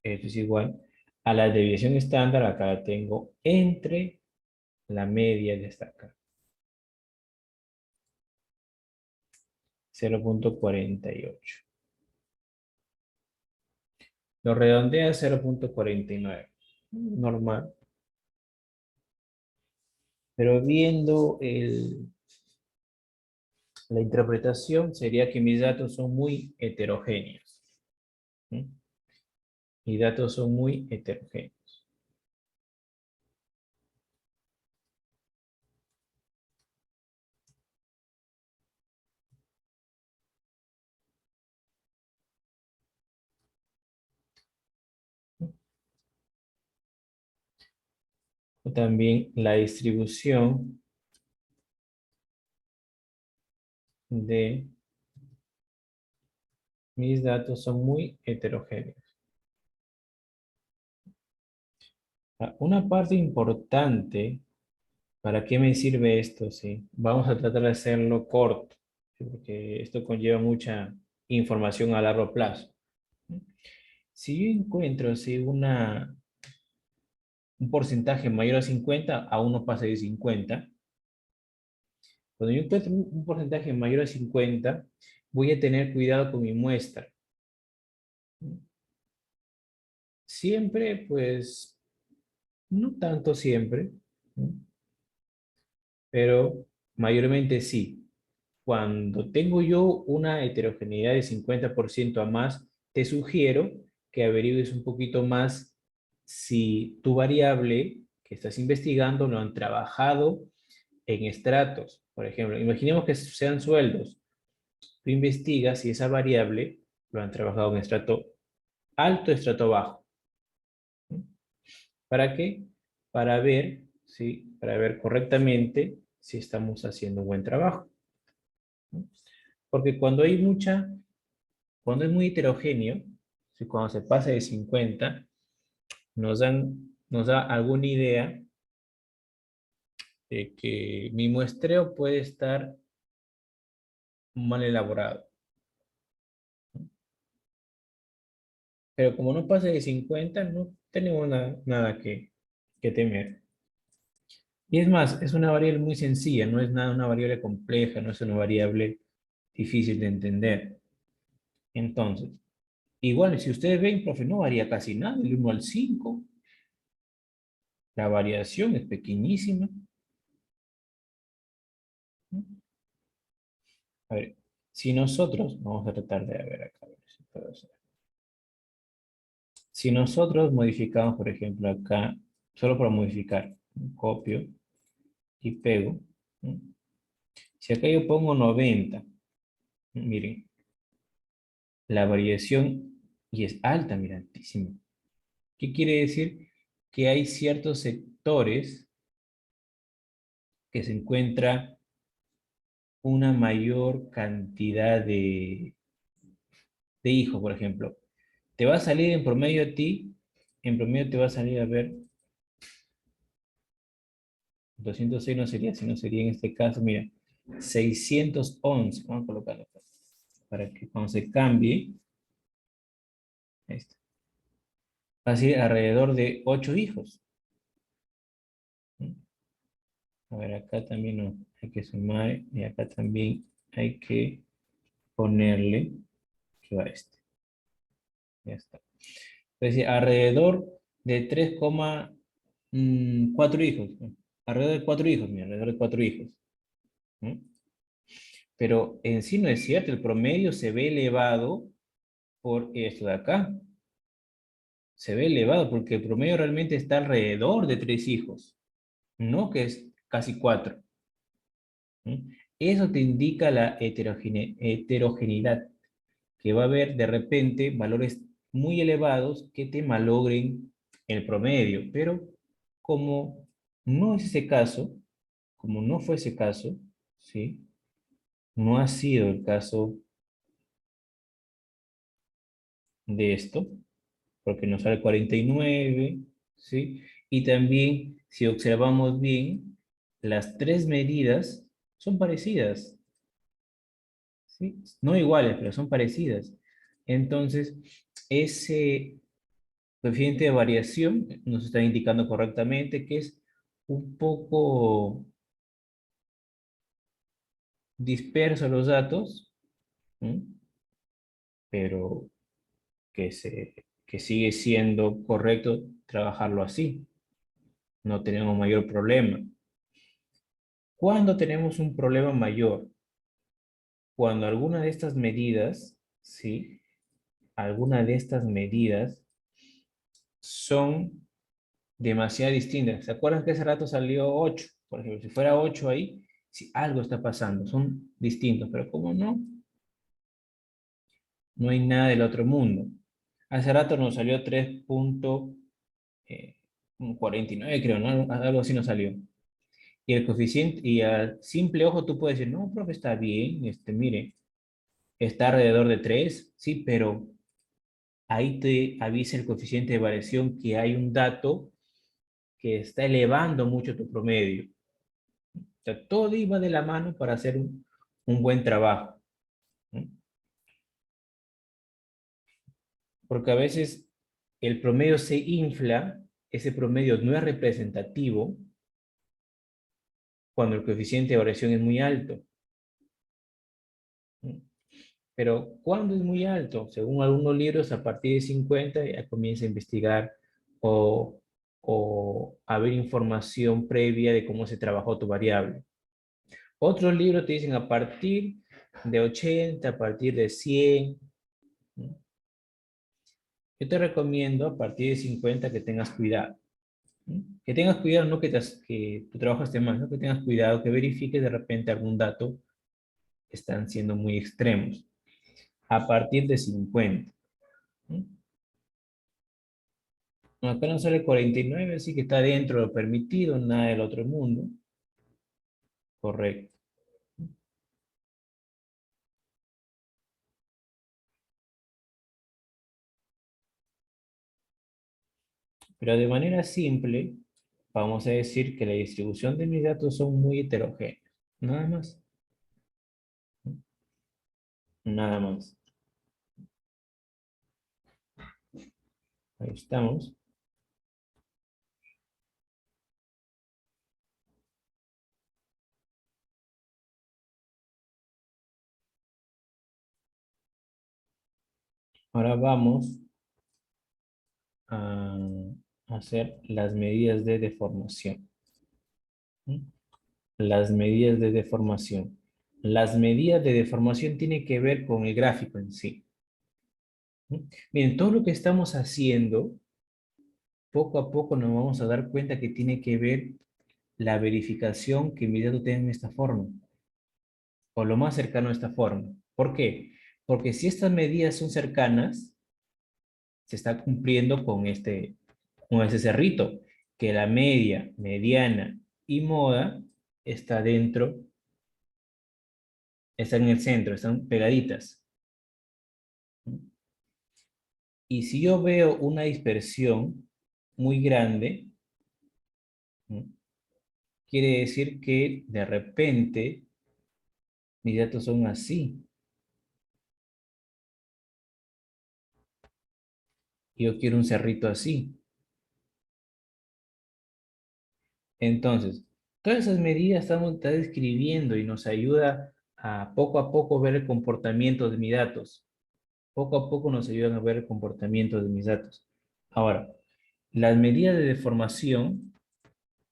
Speaker 1: esto es igual a la desviación estándar, acá la tengo entre la media de esta acá. 0.48. Lo redondea a 0.49. Normal. Pero viendo la interpretación sería que mis datos son muy heterogéneos. ¿Sí? Mis datos son muy heterogéneos. O también la distribución de mis datos son muy heterogéneos. Una parte importante, ¿para qué me sirve esto? Sí, vamos a tratar de hacerlo corto, ¿sí? Porque esto conlleva mucha información a largo plazo. Si yo encuentro sí, un porcentaje mayor a 50, aún no pasa de 50. Cuando yo encuentro un porcentaje mayor a 50, voy a tener cuidado con mi muestra. Siempre, pues, no tanto siempre, ¿no? Pero mayormente sí. Cuando tengo yo una heterogeneidad de 50% a más, te sugiero que averigües un poquito más si tu variable que estás investigando lo han trabajado en estratos. Por ejemplo, imaginemos que sean sueldos. Tú investigas si esa variable lo han trabajado en estrato alto, estrato bajo. ¿Para qué? Para ver, ¿sí? Para ver correctamente si estamos haciendo un buen trabajo. Porque cuando es muy heterogéneo, ¿sí? Cuando se pasa de 50, nos da alguna idea de que mi muestreo puede estar mal elaborado. Pero como no pasa de 50, no tenemos nada que temer. Y es más, es una variable muy sencilla, no es nada una variable compleja, no es una variable difícil de entender. Entonces, igual, si ustedes ven, profe, no varía casi nada, del 1 al 5. La variación es pequeñísima. A ver, si nosotros, vamos a tratar de ver acá, a ver si puedo hacer. Si nosotros modificamos, por ejemplo, acá, solo para modificar, copio y pego. ¿No? Si acá yo pongo 90, miren, la variación, y es alta, mira, altísima. ¿Qué quiere decir? Que hay ciertos sectores que se encuentra una mayor cantidad de hijos, por ejemplo. Te va a salir en promedio a ti, en promedio te va a salir a ver, 206 no sería, sino sería en este caso, mira, 611, vamos a colocarlo acá, para que cuando se cambie, ahí está, va a ser alrededor de 8 hijos. A ver, acá también no, hay que sumar, y acá también hay que ponerle, que va este, ya está. Es decir, alrededor de 3,4 hijos, ¿no? Alrededor de 4 hijos, mira, alrededor de 4 hijos. ¿No? Pero en sí no es cierto, el promedio se ve elevado por esto de acá. Se ve elevado porque el promedio realmente está alrededor de 3 hijos, no que es casi 4. Eso te indica la heterogeneidad, que va a haber de repente valores muy elevados que te malogren el promedio, pero como no es ese caso, como no fue ese caso, ¿sí? No ha sido el caso de esto, porque nos sale 49, ¿sí? Y también, si observamos bien, las tres medidas son parecidas, ¿sí? No iguales, pero son parecidas. Entonces, ese coeficiente de variación nos está indicando correctamente que es un poco disperso los datos, ¿sí? Pero que sigue siendo correcto trabajarlo así. No tenemos mayor problema. ¿Cuándo tenemos un problema mayor? Cuando alguna de estas medidas, ¿sí? Alguna de estas medidas son demasiado distintas. ¿Se acuerdan que hace rato salió 8? Por ejemplo, si fuera 8 ahí, si algo está pasando, son distintos, pero como no, no hay nada del otro mundo. Hace rato nos salió 3.49, creo, ¿no? Algo así nos salió. Y el coeficiente, y al simple ojo tú puedes decir, no, profe, está bien, mire, está alrededor de 3, sí, pero ahí te avisa el coeficiente de variación que hay un dato que está elevando mucho tu promedio. O sea, todo iba de la mano para hacer un buen trabajo, ¿no? Porque a veces el promedio se infla, ese promedio no es representativo cuando el coeficiente de variación es muy alto, ¿no? Pero cuando es muy alto, según algunos libros, a partir de 50 ya comienza a investigar o, o a ver información previa de cómo se trabajó tu variable. Otros libros te dicen a partir de 80, a partir de 100, ¿no? Yo te recomiendo a partir de 50 que tengas cuidado, ¿no? Que tengas cuidado, no que tu trabajo esté mal, no que tengas cuidado, que verifiques de repente algún dato que están siendo muy extremos. A partir de 50, ¿no? Acá no sale 49, así que está dentro de lo permitido, nada del otro mundo. Correcto. Pero de manera simple, vamos a decir que la distribución de mis datos son muy heterogéneos. Nada más. Nada más. Ahí estamos. Ahora vamos a hacer las medidas de deformación. ¿Sí? Las medidas de deformación. Las medidas de deformación tienen que ver con el gráfico en sí. ¿Sí? Miren, todo lo que estamos haciendo, poco a poco nos vamos a dar cuenta que tiene que ver la verificación que mi dato tenga esta forma, o lo más cercano a esta forma. ¿Por qué? Porque si estas medidas son cercanas, se está cumpliendo con ese cerrito, que la media, mediana y moda está dentro, está en el centro, están pegaditas. Y si yo veo una dispersión muy grande, ¿no? Quiere decir que de repente mis datos son así. Y yo quiero un cerrito así. Entonces, todas esas medidas está describiendo y nos ayuda a poco ver el comportamiento de mis datos. Poco a poco nos ayudan a ver el comportamiento de mis datos. Ahora, las medidas de deformación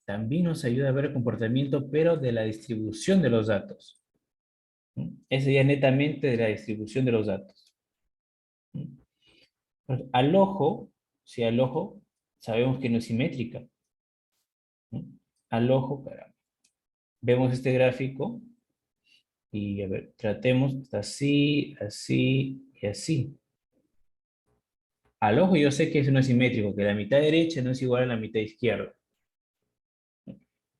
Speaker 1: también nos ayuda a ver el comportamiento, pero de la distribución de los datos. ¿Mm? Ese ya netamente de la distribución de los datos. ¿Mm? Pues, al ojo, si al ojo, sabemos que no es simétrica. ¿No? Al ojo, vemos este gráfico y a ver, tratemos, está así, así y así. Al ojo yo sé que eso no es simétrico, que la mitad derecha no es igual a la mitad izquierda.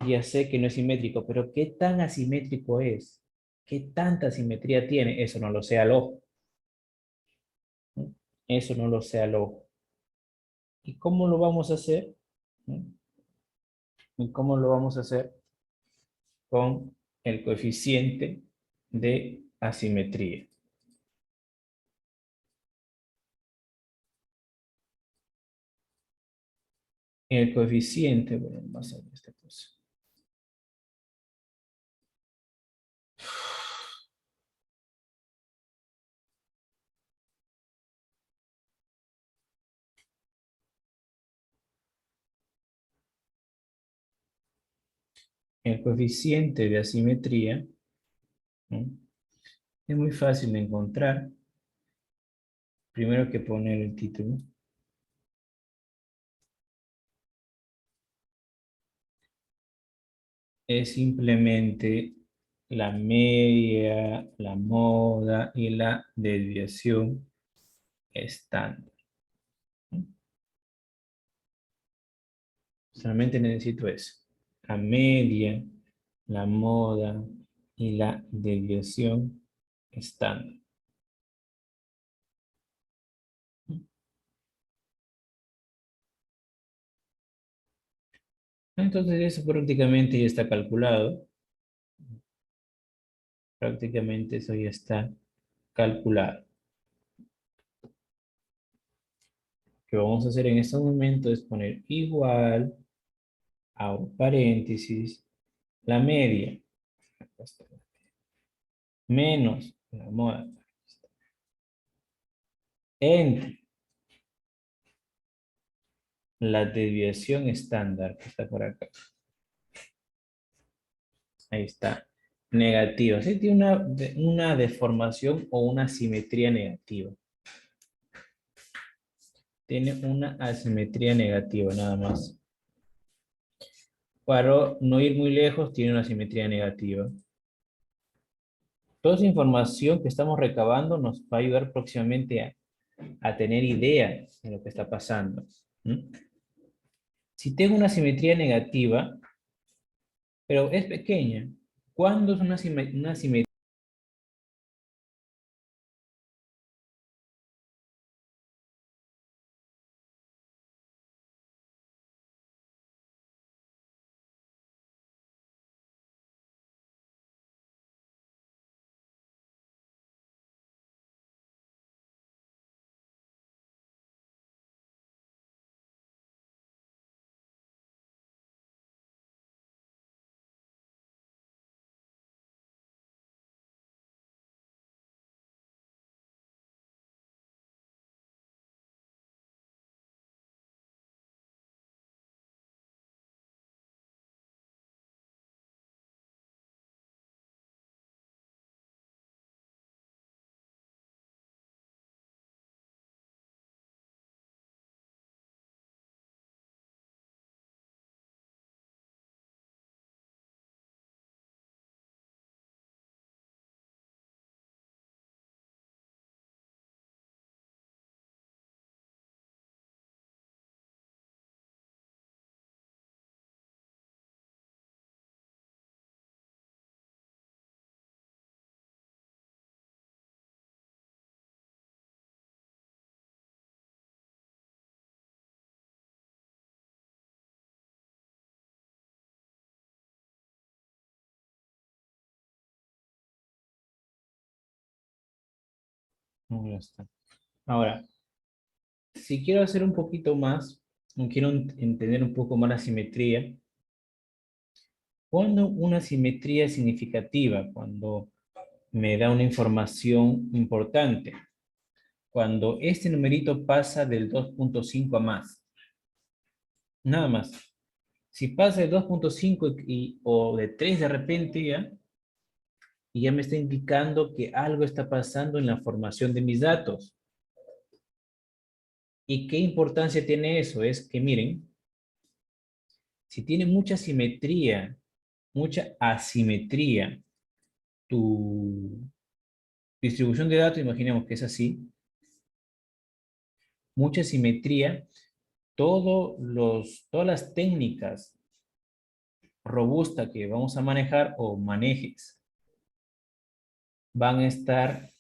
Speaker 1: Ya sé que no es simétrico, pero ¿qué tan asimétrico es? ¿Qué tanta simetría tiene? Eso no lo sé al ojo, ¿no? Eso no lo sé al ojo. ¿Y cómo lo vamos a hacer? ¿No? ¿Y cómo lo vamos a hacer? Con el coeficiente de asimetría. El coeficiente, bueno, vamos a ver esta cosa. el coeficiente de asimetría, ¿no? Es muy fácil de encontrar. Primero que poner el título. Es simplemente la media, la moda y la desviación estándar. Solamente necesito eso. La media, la moda y la desviación estándar. Entonces eso prácticamente ya está calculado. Prácticamente eso ya está calculado. Lo que vamos a hacer en este momento es poner igual, abro paréntesis, la media, menos la moda, entre la desviación estándar que está por acá. Ahí está. Negativo. Sí, tiene una deformación o una simetría negativa. Tiene una asimetría negativa nada más. Para no ir muy lejos, tiene una simetría negativa. Toda esa información que estamos recabando nos va a ayudar próximamente a tener idea de lo que está pasando. ¿Mm? Si tengo una simetría negativa, pero es pequeña, ¿cuándo es una simetría? No, ya está. Ahora, si quiero hacer un poquito más, o quiero entender un poco más la simetría, cuando una simetría es significativa, cuando me da una información importante, cuando este numerito pasa del 2.5 a más, nada más. Si pasa de 2.5 o de 3 de repente ya, y ya me está indicando que algo está pasando en la formación de mis datos. ¿Y qué importancia tiene eso? Es que miren, si tiene mucha simetría, mucha asimetría, tu distribución de datos, imaginemos que es así, mucha simetría, todas las técnicas robustas que vamos a manejar o manejes van a estar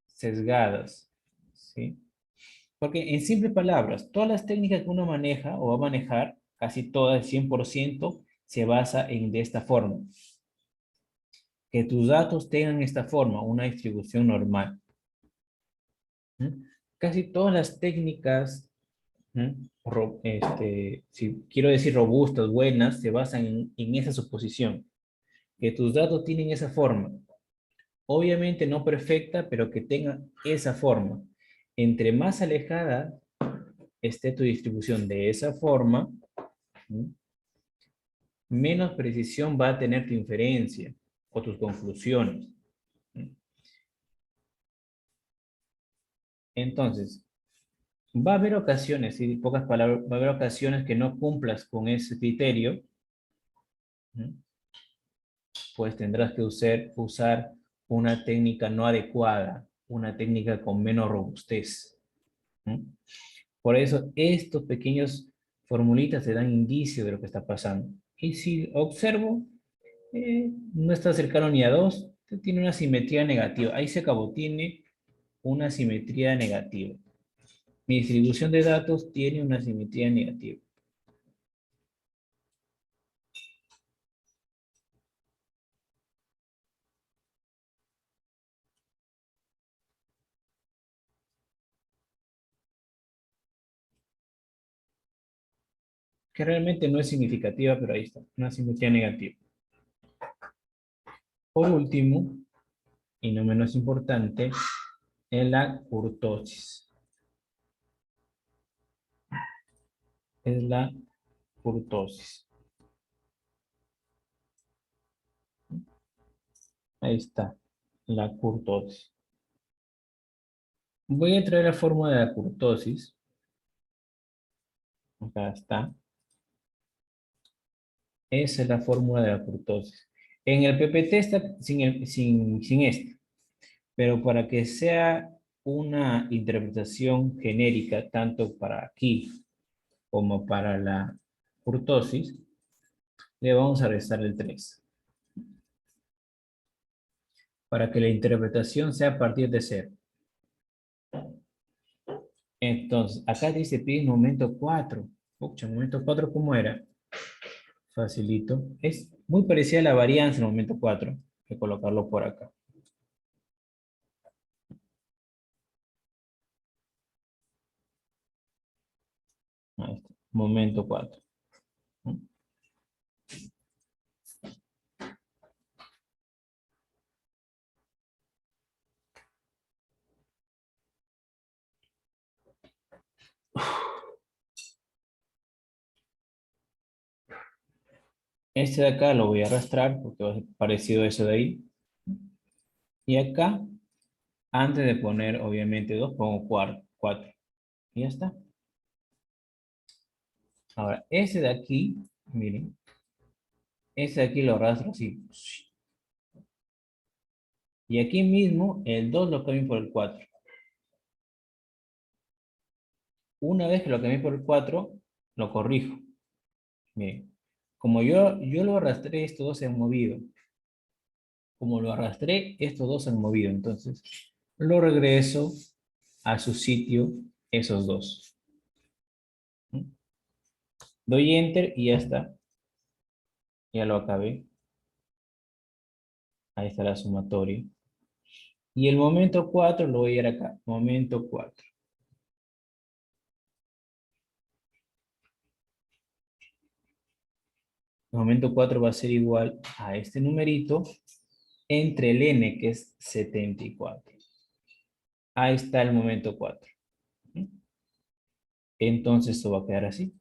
Speaker 1: sesgadas, ¿sí? Porque en simples palabras, todas las técnicas que uno maneja o va a manejar, casi todas, el 100%, se basa en de esta forma. Que tus datos tengan esta forma, una distribución normal. ¿Mm? Casi todas las técnicas, si quiero decir robustas, buenas, se basan en esa suposición. Que tus datos tienen esa forma. Obviamente no perfecta, pero que tenga esa forma. Entre más alejada esté tu distribución de esa forma, ¿sí? menos precisión va a tener tu inferencia o tus conclusiones. Entonces, va a haber ocasiones, y pocas palabras, va a haber ocasiones que no cumplas con ese criterio, pues tendrás que usar una técnica no adecuada, una técnica con menos robustez. Por eso estos pequeños formulitas te dan indicio de lo que está pasando. Y si observo, no está cercano ni a 2, tiene una simetría negativa. Ahí se acabó, tiene una simetría negativa. Mi distribución de datos tiene una simetría negativa. Que realmente no es significativa, pero ahí está, una simetría negativa. Por último, y no menos importante, es la kurtosis. Es la kurtosis. Ahí está, la kurtosis. Voy a traer la fórmula de la kurtosis. Acá está. Esa es la fórmula de la kurtosis. En el PPT está sin este. Pero para que sea una interpretación genérica, tanto para aquí como para la kurtosis, le vamos a restar el 3. Para que la interpretación sea a partir de 0. Entonces, acá dice pi momento 4. Pucha, momento 4, ¿cómo era? Facilito. Es muy parecida a la varianza en el momento 4. Voy a colocarlo por acá. Ahí está. Momento 4. Este de acá lo voy a arrastrar porque va a ser parecido a eso de ahí. Y acá, antes de poner obviamente 2, pongo 4. Y ya está. Ahora, ese de aquí, miren, ese de aquí lo arrastro así. Y aquí mismo, el 2 lo cambio por el 4. Una vez que lo cambié por el 4, lo corrijo. Miren, como yo lo arrastré, estos dos se han movido. Como lo arrastré, estos dos se han movido. Entonces, lo regreso a su sitio, esos dos. Doy Enter y ya está. Ya lo acabé. Ahí está la sumatoria. Y el momento 4 lo voy a ir acá. Momento 4. El momento 4 va a ser igual a este numerito entre el n, que es 74. Ahí está el momento 4. Entonces esto va a quedar así.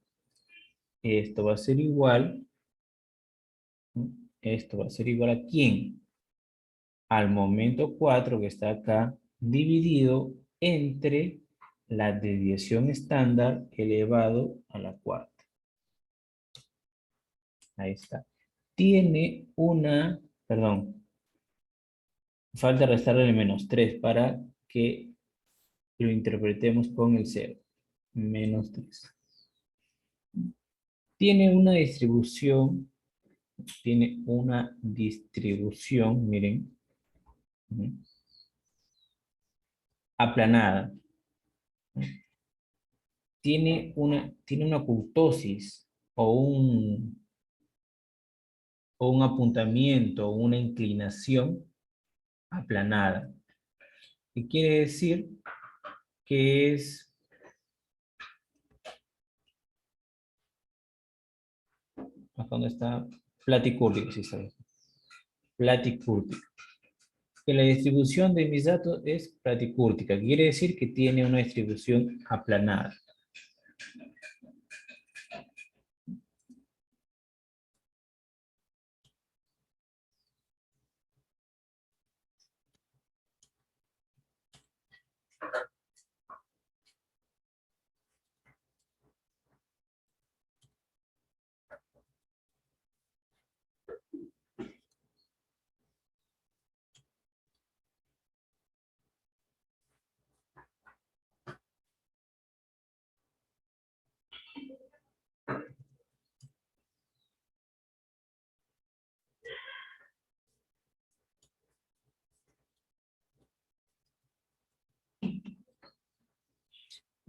Speaker 1: Esto va a ser igual. Esto va a ser igual a ¿quién? Al momento 4 que está acá, dividido entre la desviación estándar elevado a la cuarta. Ahí está. Tiene una, perdón, falta restarle el menos 3 para que lo interpretemos con el 0. Menos 3. Tiene una distribución, miren, aplanada. Tiene una kurtosis o un apuntamiento o una inclinación aplanada. ¿Qué quiere decir? Que es acá donde está platicúrtica, sí está bien. Platicúrtica. Que la distribución de mis datos es platicúrtica. Quiere decir que tiene una distribución aplanada.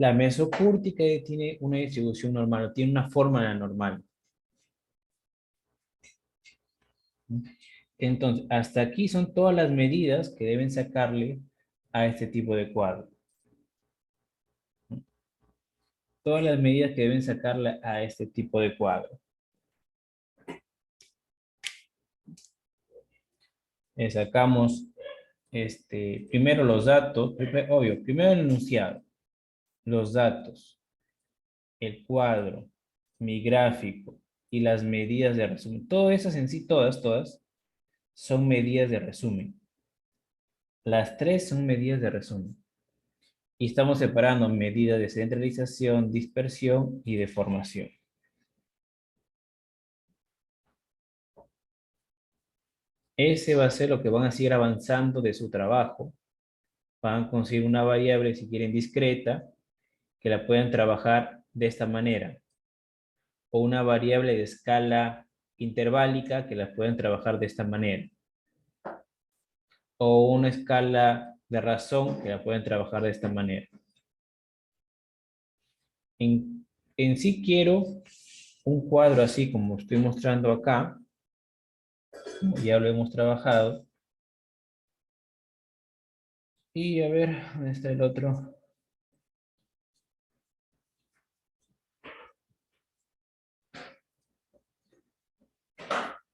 Speaker 1: La mesocúrtica tiene una distribución normal, tiene una forma normal. Entonces, hasta aquí son todas las medidas que deben sacarle a este tipo de cuadro. Todas las medidas que deben sacarle a este tipo de cuadro. Le sacamos primero los datos, obvio, primero el enunciado, los datos, el cuadro, mi gráfico y las medidas de resumen. Todas esas en sí, todas, son medidas de resumen. Las tres son medidas de resumen. Y estamos separando medidas de centralización, dispersión y deformación. Ese va a ser lo que van a seguir avanzando de su trabajo. Van a conseguir una variable, si quieren, discreta, que la puedan trabajar de esta manera. O una variable de escala interválica, que la pueden trabajar de esta manera. O una escala de razón, que la pueden trabajar de esta manera. En sí quiero un cuadro así como estoy mostrando acá. Ya lo hemos trabajado. Y a ver, ¿dónde está el otro?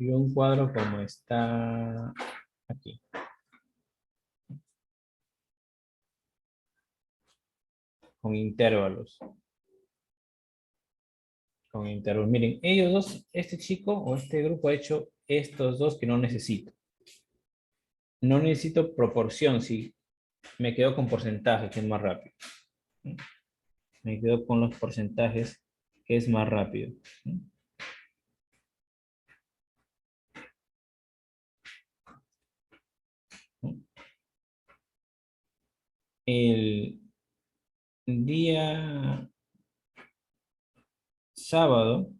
Speaker 1: Y un cuadro como está aquí. Con intervalos. Con intervalos. Miren, ellos dos, este chico o este grupo ha hecho estos dos que no necesito. No necesito proporción, sí. Me quedo con porcentaje, que es más rápido. Me quedo con los porcentajes, que es más rápido. El día sábado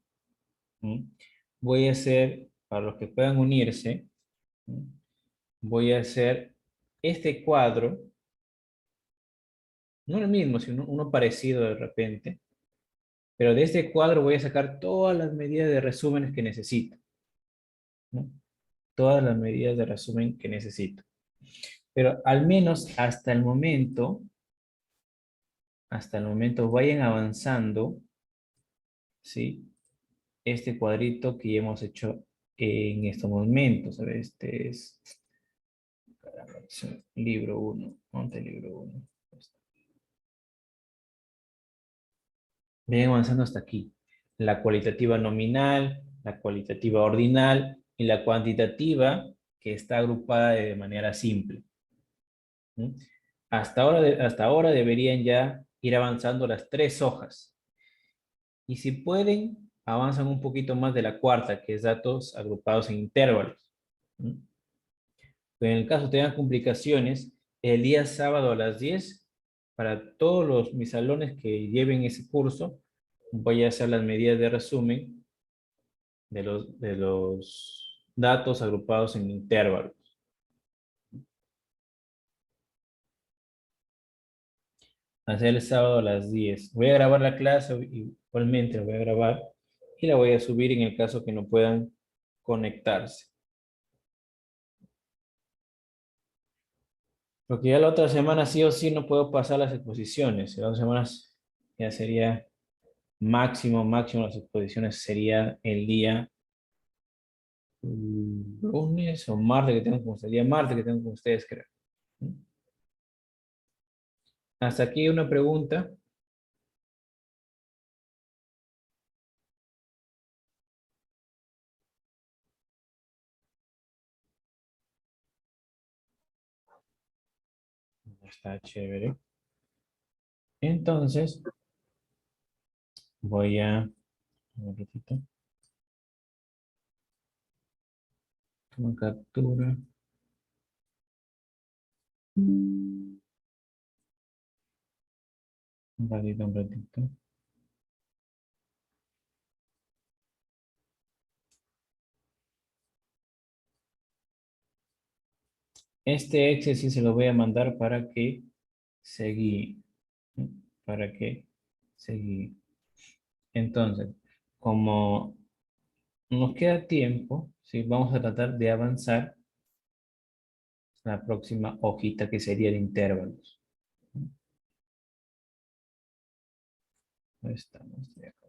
Speaker 1: voy a hacer, para los que puedan unirse, voy a hacer este cuadro, no el mismo, sino uno parecido de repente, pero de este cuadro voy a sacar todas las medidas de resúmenes que necesito, ¿no? Todas las medidas de resumen que necesito. Pero al menos hasta el momento vayan avanzando, ¿sí? Este cuadrito que ya hemos hecho en estos momentos. A ver, este es libro 1. ¿Dónde libro 1? Vayan avanzando hasta aquí. La cualitativa nominal, la cualitativa ordinal y la cuantitativa que está agrupada de manera simple. ¿Mm? Hasta ahora deberían ya ir avanzando las tres hojas. Y si pueden, avanzan un poquito más de la cuarta, que es datos agrupados en intervalos. ¿Mm? Pero en el caso tengan complicaciones, el día sábado a las 10, para todos mis salones que lleven ese curso, voy a hacer las medidas de resumen de los datos agrupados en intervalos. Hacer el sábado a las 10. Voy a grabar la clase, igualmente la voy a grabar y la voy a subir en el caso que no puedan conectarse. Porque ya la otra semana sí o sí no puedo pasar las exposiciones. Las 2 semanas ya sería máximo las exposiciones sería el día lunes o martes que tengo con ustedes. El día martes que tengo con ustedes, creo. Hasta aquí una pregunta. Está chévere. Entonces, voy a... Un ratito. Toma captura. Un ratito. Este Excel sí se lo voy a mandar para que se guíe. para que seguir. Entonces, como nos queda tiempo, ¿sí? Vamos a tratar de avanzar a la próxima hojita que sería de intervalos. Ahí estamos. De acá.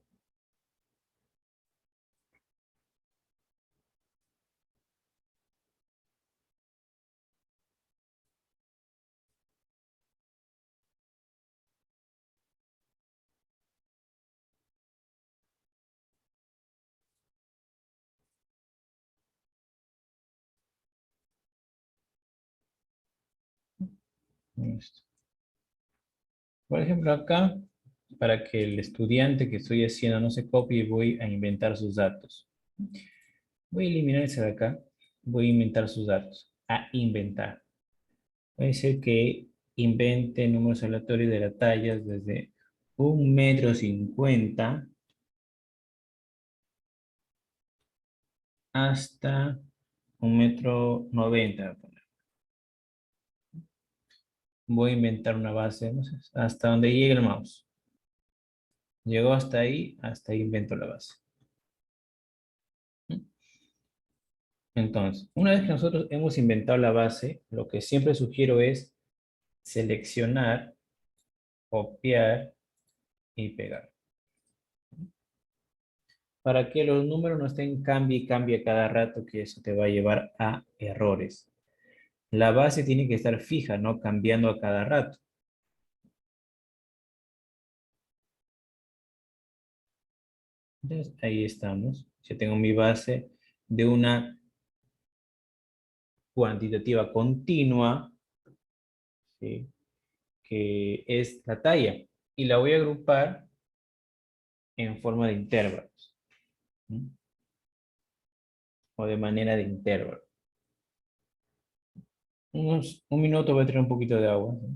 Speaker 1: Listo. Por ejemplo, acá, para que el estudiante que estoy haciendo no se copie, voy a inventar sus datos. Voy a eliminar ese de acá. Voy a inventar sus datos. A inventar. Puede ser que invente números aleatorios de las tallas desde 1,50 m hasta 1,90 m. Voy a inventar una base, no sé, hasta donde llegue el mouse. Llegó hasta ahí invento la base. Entonces, una vez que nosotros hemos inventado la base, lo que siempre sugiero es seleccionar, copiar y pegar. Para que los números no estén cambie y cambie cada rato, que eso te va a llevar a errores. La base tiene que estar fija, no cambiando a cada rato. Entonces, ahí estamos. Yo tengo mi base de una cuantitativa continua, ¿sí? Que es la talla. Y la voy a agrupar en forma de intervalos. ¿Sí? O de manera de intervalo. Un minuto voy a traer un poquito de agua. ¿Sí?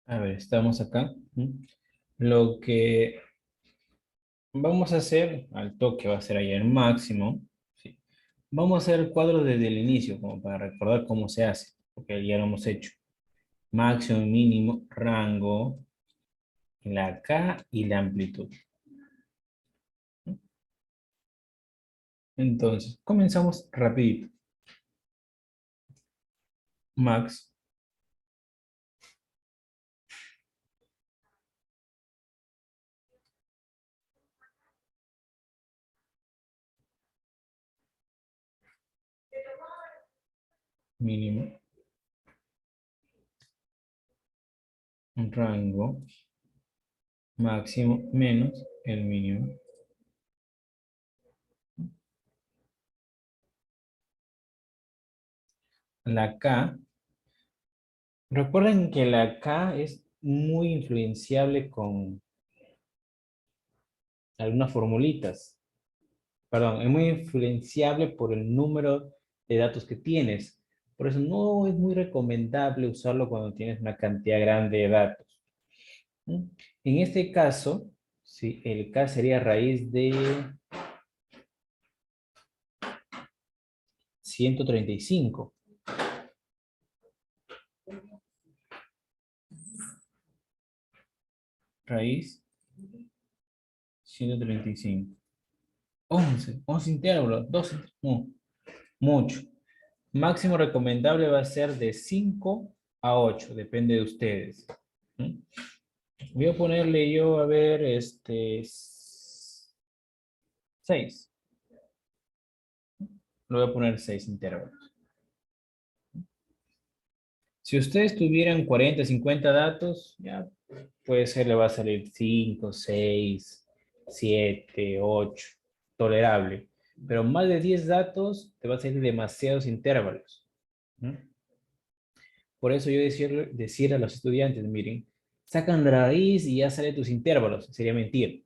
Speaker 1: A ver, estamos acá. Lo que vamos a hacer, al toque va a ser ahí el máximo. ¿Sí? Vamos a hacer el cuadro desde el inicio, como para recordar cómo se hace, porque ya lo hemos hecho. Máximo, mínimo, rango, la K y la amplitud. Entonces, comenzamos rapidito. Max, mínimo, rango, máximo menos el mínimo. la K, recuerden que la K es muy influenciable con algunas formulitas. Perdón, es muy influenciable por el número de datos que tienes. Por eso no es muy recomendable usarlo cuando tienes una cantidad grande de datos. ¿Mm? En este caso, sí, el K sería raíz de 135. Raíz 135. 11 intervalos, 12, no, mucho. Máximo recomendable va a ser de 5 a 8, depende de ustedes. ¿Mm? Voy a ponerle yo, a ver, 6. Le voy a poner 6 intervalos. Si ustedes tuvieran 40, 50 datos, ya puede ser, le va a salir 5, 6, 7, 8, tolerable. Pero más de 10 datos, te va a salir demasiados intervalos. ¿Mm? Por eso yo decir a los estudiantes, miren, sacan la raíz y ya salen tus intervalos. Sería mentir.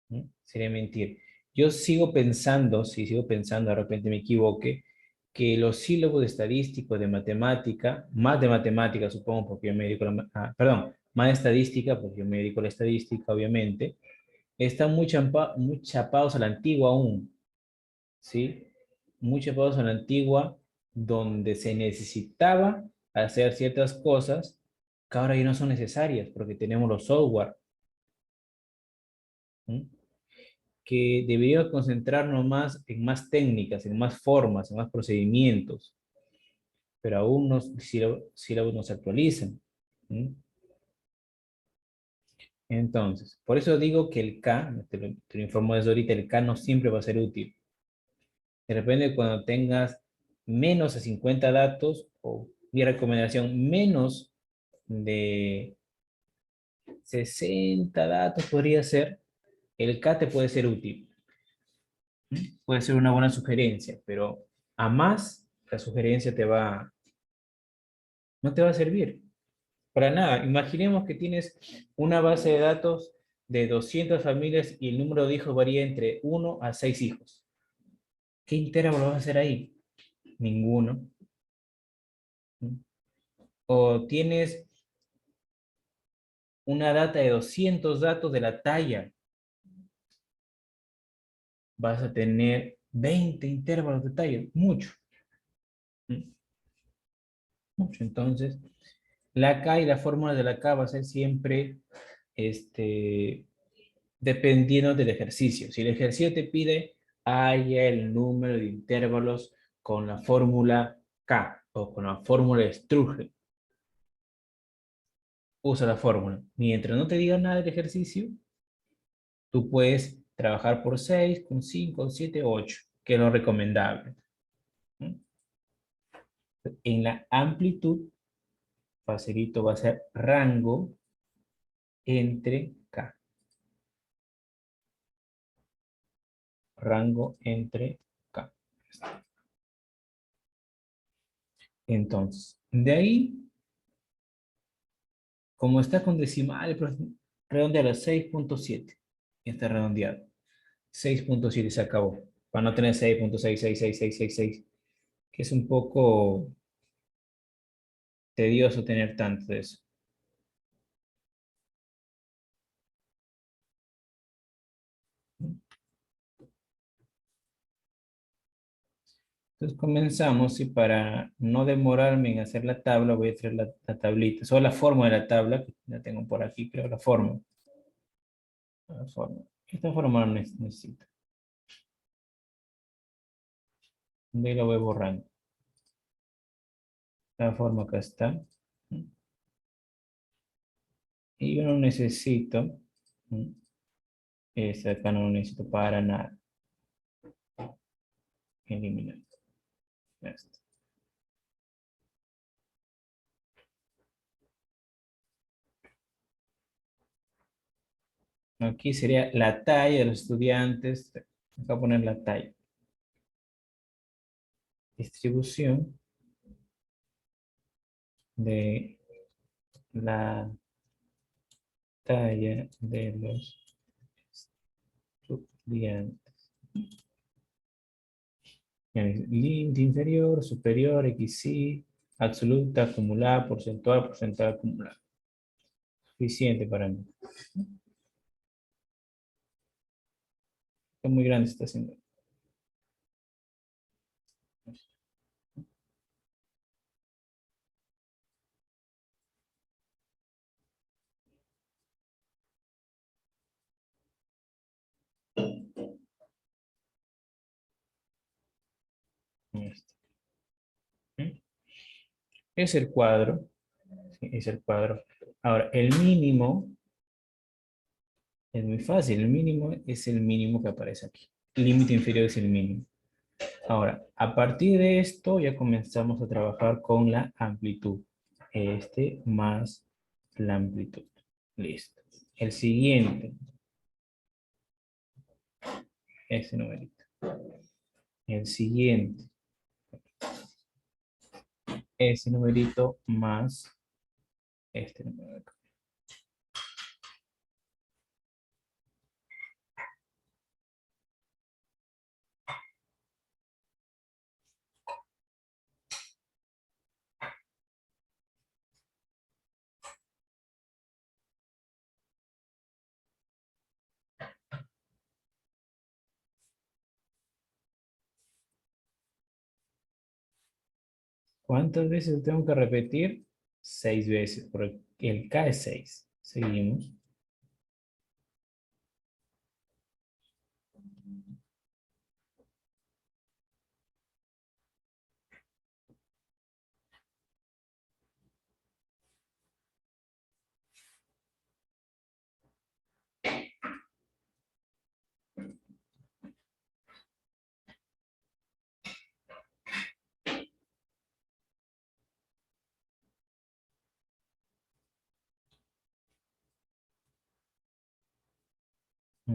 Speaker 1: ¿Mm? Sería mentir. Yo sigo pensando, si sigo pensando, de repente me equivoque, que los sílabos de estadístico, de matemática, más de matemática, supongo, porque yo me dedico a perdón, más de estadística, porque yo me dedico a la estadística, obviamente, están muy chapados a la antigua aún, ¿sí? Muy chapados a la antigua, donde se necesitaba hacer ciertas cosas que ahora ya no son necesarias, porque tenemos los software. ¿Mm? Que deberíamos concentrarnos más en más técnicas, en más formas, en más procedimientos, pero aún no, sílabos no se actualizan. ¿Mm? Entonces, por eso digo que el K, te lo informo desde ahorita, el K no siempre va a ser útil. De repente cuando tengas menos de 50 datos, o mi recomendación, menos de 60 datos podría ser, el K te puede ser útil. Puede ser una buena sugerencia, pero a más la sugerencia no te va a servir. Para nada. Imaginemos que tienes una base de datos de 200 familias y el número de hijos varía entre 1 a 6 hijos. ¿Qué intervalo vas a hacer ahí? Ninguno. O tienes una data de 200 datos de la talla. Vas a tener 20 intervalos de talla. Mucho. Mucho. Entonces, la K y la fórmula de la K va a ser siempre dependiendo del ejercicio. Si el ejercicio te pide, haya el número de intervalos con la fórmula K o con la fórmula de Struge. Usa la fórmula. Mientras no te diga nada del ejercicio, tú puedes trabajar por 6, con 5, 7, 8, que es lo recomendable. ¿Mm? En la amplitud, facilito, va a ser rango entre K. Rango entre K. Entonces, de ahí, como está con decimal, pues, redondealo a 6.7. Está redondeado. 6.7 se acabó. Para no tener 6.66666, que es un poco tedioso tener tanto de eso. Entonces comenzamos y para no demorarme en hacer la tabla, voy a traer la tablita. Solo la forma de la tabla, que la tengo por aquí, creo, la forma. La forma. Esta forma no necesito. De ahí la voy borrando. La forma acá está. Y yo no necesito. Esta acá no lo necesito para nada. Eliminar. Ya está. Aquí sería la talla de los estudiantes. Acá voy a poner la talla. Distribución. de la talla de los estudiantes. Límite inferior, superior, XY, absoluta, acumulada, porcentual, porcentaje acumulado. Suficiente para mí. Es muy grande está haciendo. Esto. ¿Mm? Es el cuadro. Sí, es el cuadro. Ahora, el mínimo es muy fácil. El mínimo es el mínimo que aparece aquí. El límite inferior es el mínimo. Ahora, a partir de esto ya comenzamos a trabajar con la amplitud. Este más la amplitud. Listo. El siguiente. Ese numerito. El siguiente. Ese numerito más este numerito. ¿Cuántas veces tengo que repetir? 6 veces, porque el K es 6. Seguimos.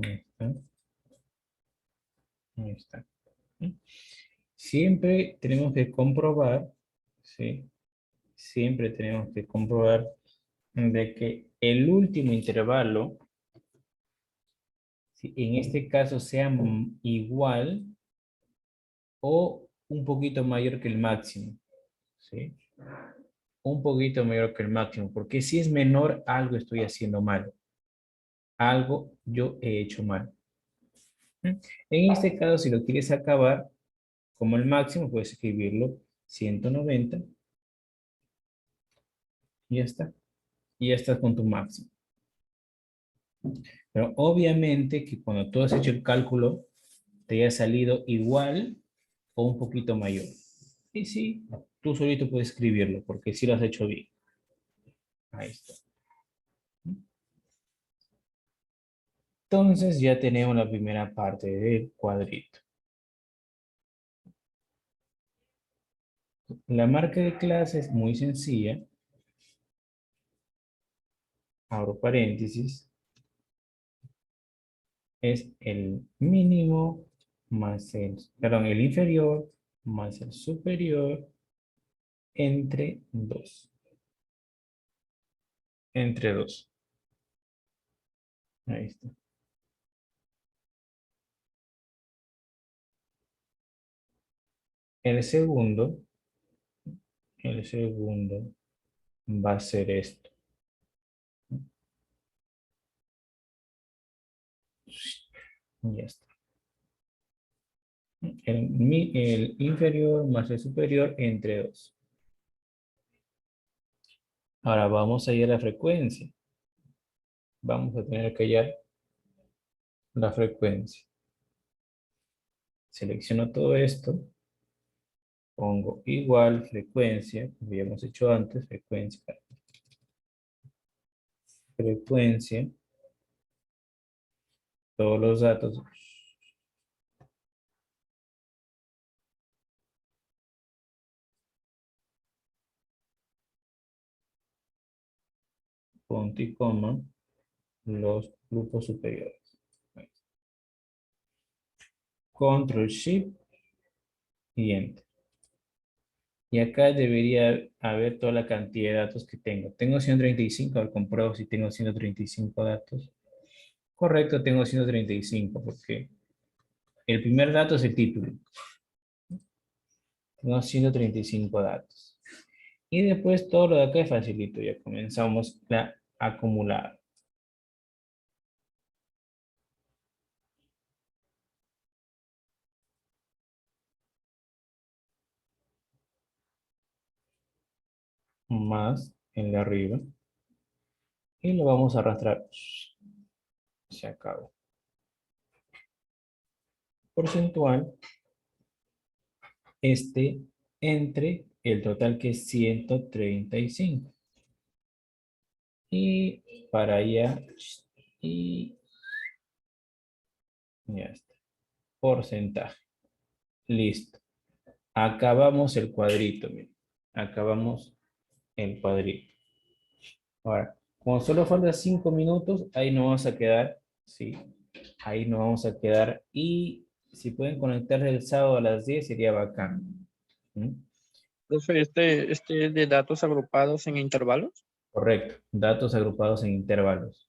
Speaker 1: Ahí está. Ahí está. Siempre tenemos que comprobar, ¿sí? Siempre tenemos que comprobar de que el último intervalo, ¿sí?, en este caso sea igual o un poquito mayor que el máximo, ¿sí? Un poquito mayor que el máximo, porque si es menor, algo estoy haciendo mal. Algo yo he hecho mal. En este caso, si lo quieres acabar como el máximo, puedes escribirlo 190 y ya está. Y ya estás con tu máximo. Pero obviamente que cuando tú has hecho el cálculo, te haya salido igual o un poquito mayor. Y sí, tú solito puedes escribirlo porque sí lo has hecho bien. Ahí está. Entonces ya tenemos la primera parte del cuadrito. La marca de clase es muy sencilla. Abro paréntesis. Es el mínimo más el inferior más el superior entre 2. Entre 2. Ahí está. El segundo va a ser esto. Ya está. El inferior más el superior entre 2. Ahora vamos a ir a la frecuencia. Vamos a tener que hallar la frecuencia. Selecciono todo esto. Pongo igual frecuencia, como habíamos hecho antes, frecuencia. Frecuencia. Todos los datos. Punto y coma. Los grupos superiores. Control Shift y Enter. Y acá debería haber toda la cantidad de datos que tengo. Tengo 135, a ver, compruebo si tengo 135 datos. Correcto, tengo 135 porque el primer dato es el título. Tengo 135 datos. Y después todo lo de acá es facilito. Ya comenzamos la acumulada. Más el de arriba. Y lo vamos a arrastrar. Se acabó. Porcentual. Entre el total que es 135. Y para allá. Y ya está. Porcentaje. Listo. Acabamos el cuadrito. Miren. Acabamos el cuadrito. Ahora, como solo falta 5 minutos, ahí nos vamos a quedar. Sí, ahí nos vamos a quedar. Y si pueden conectarse el sábado a las 10 sería bacán. ¿Mm?
Speaker 2: Profe, este de datos agrupados en intervalos.
Speaker 1: Correcto. Datos agrupados en intervalos.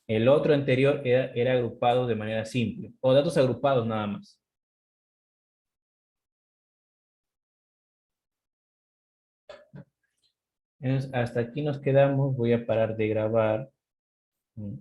Speaker 1: El otro anterior era agrupado de manera simple. O datos agrupados nada más. Entonces, hasta aquí nos quedamos. Voy a parar de grabar. ¿Mm?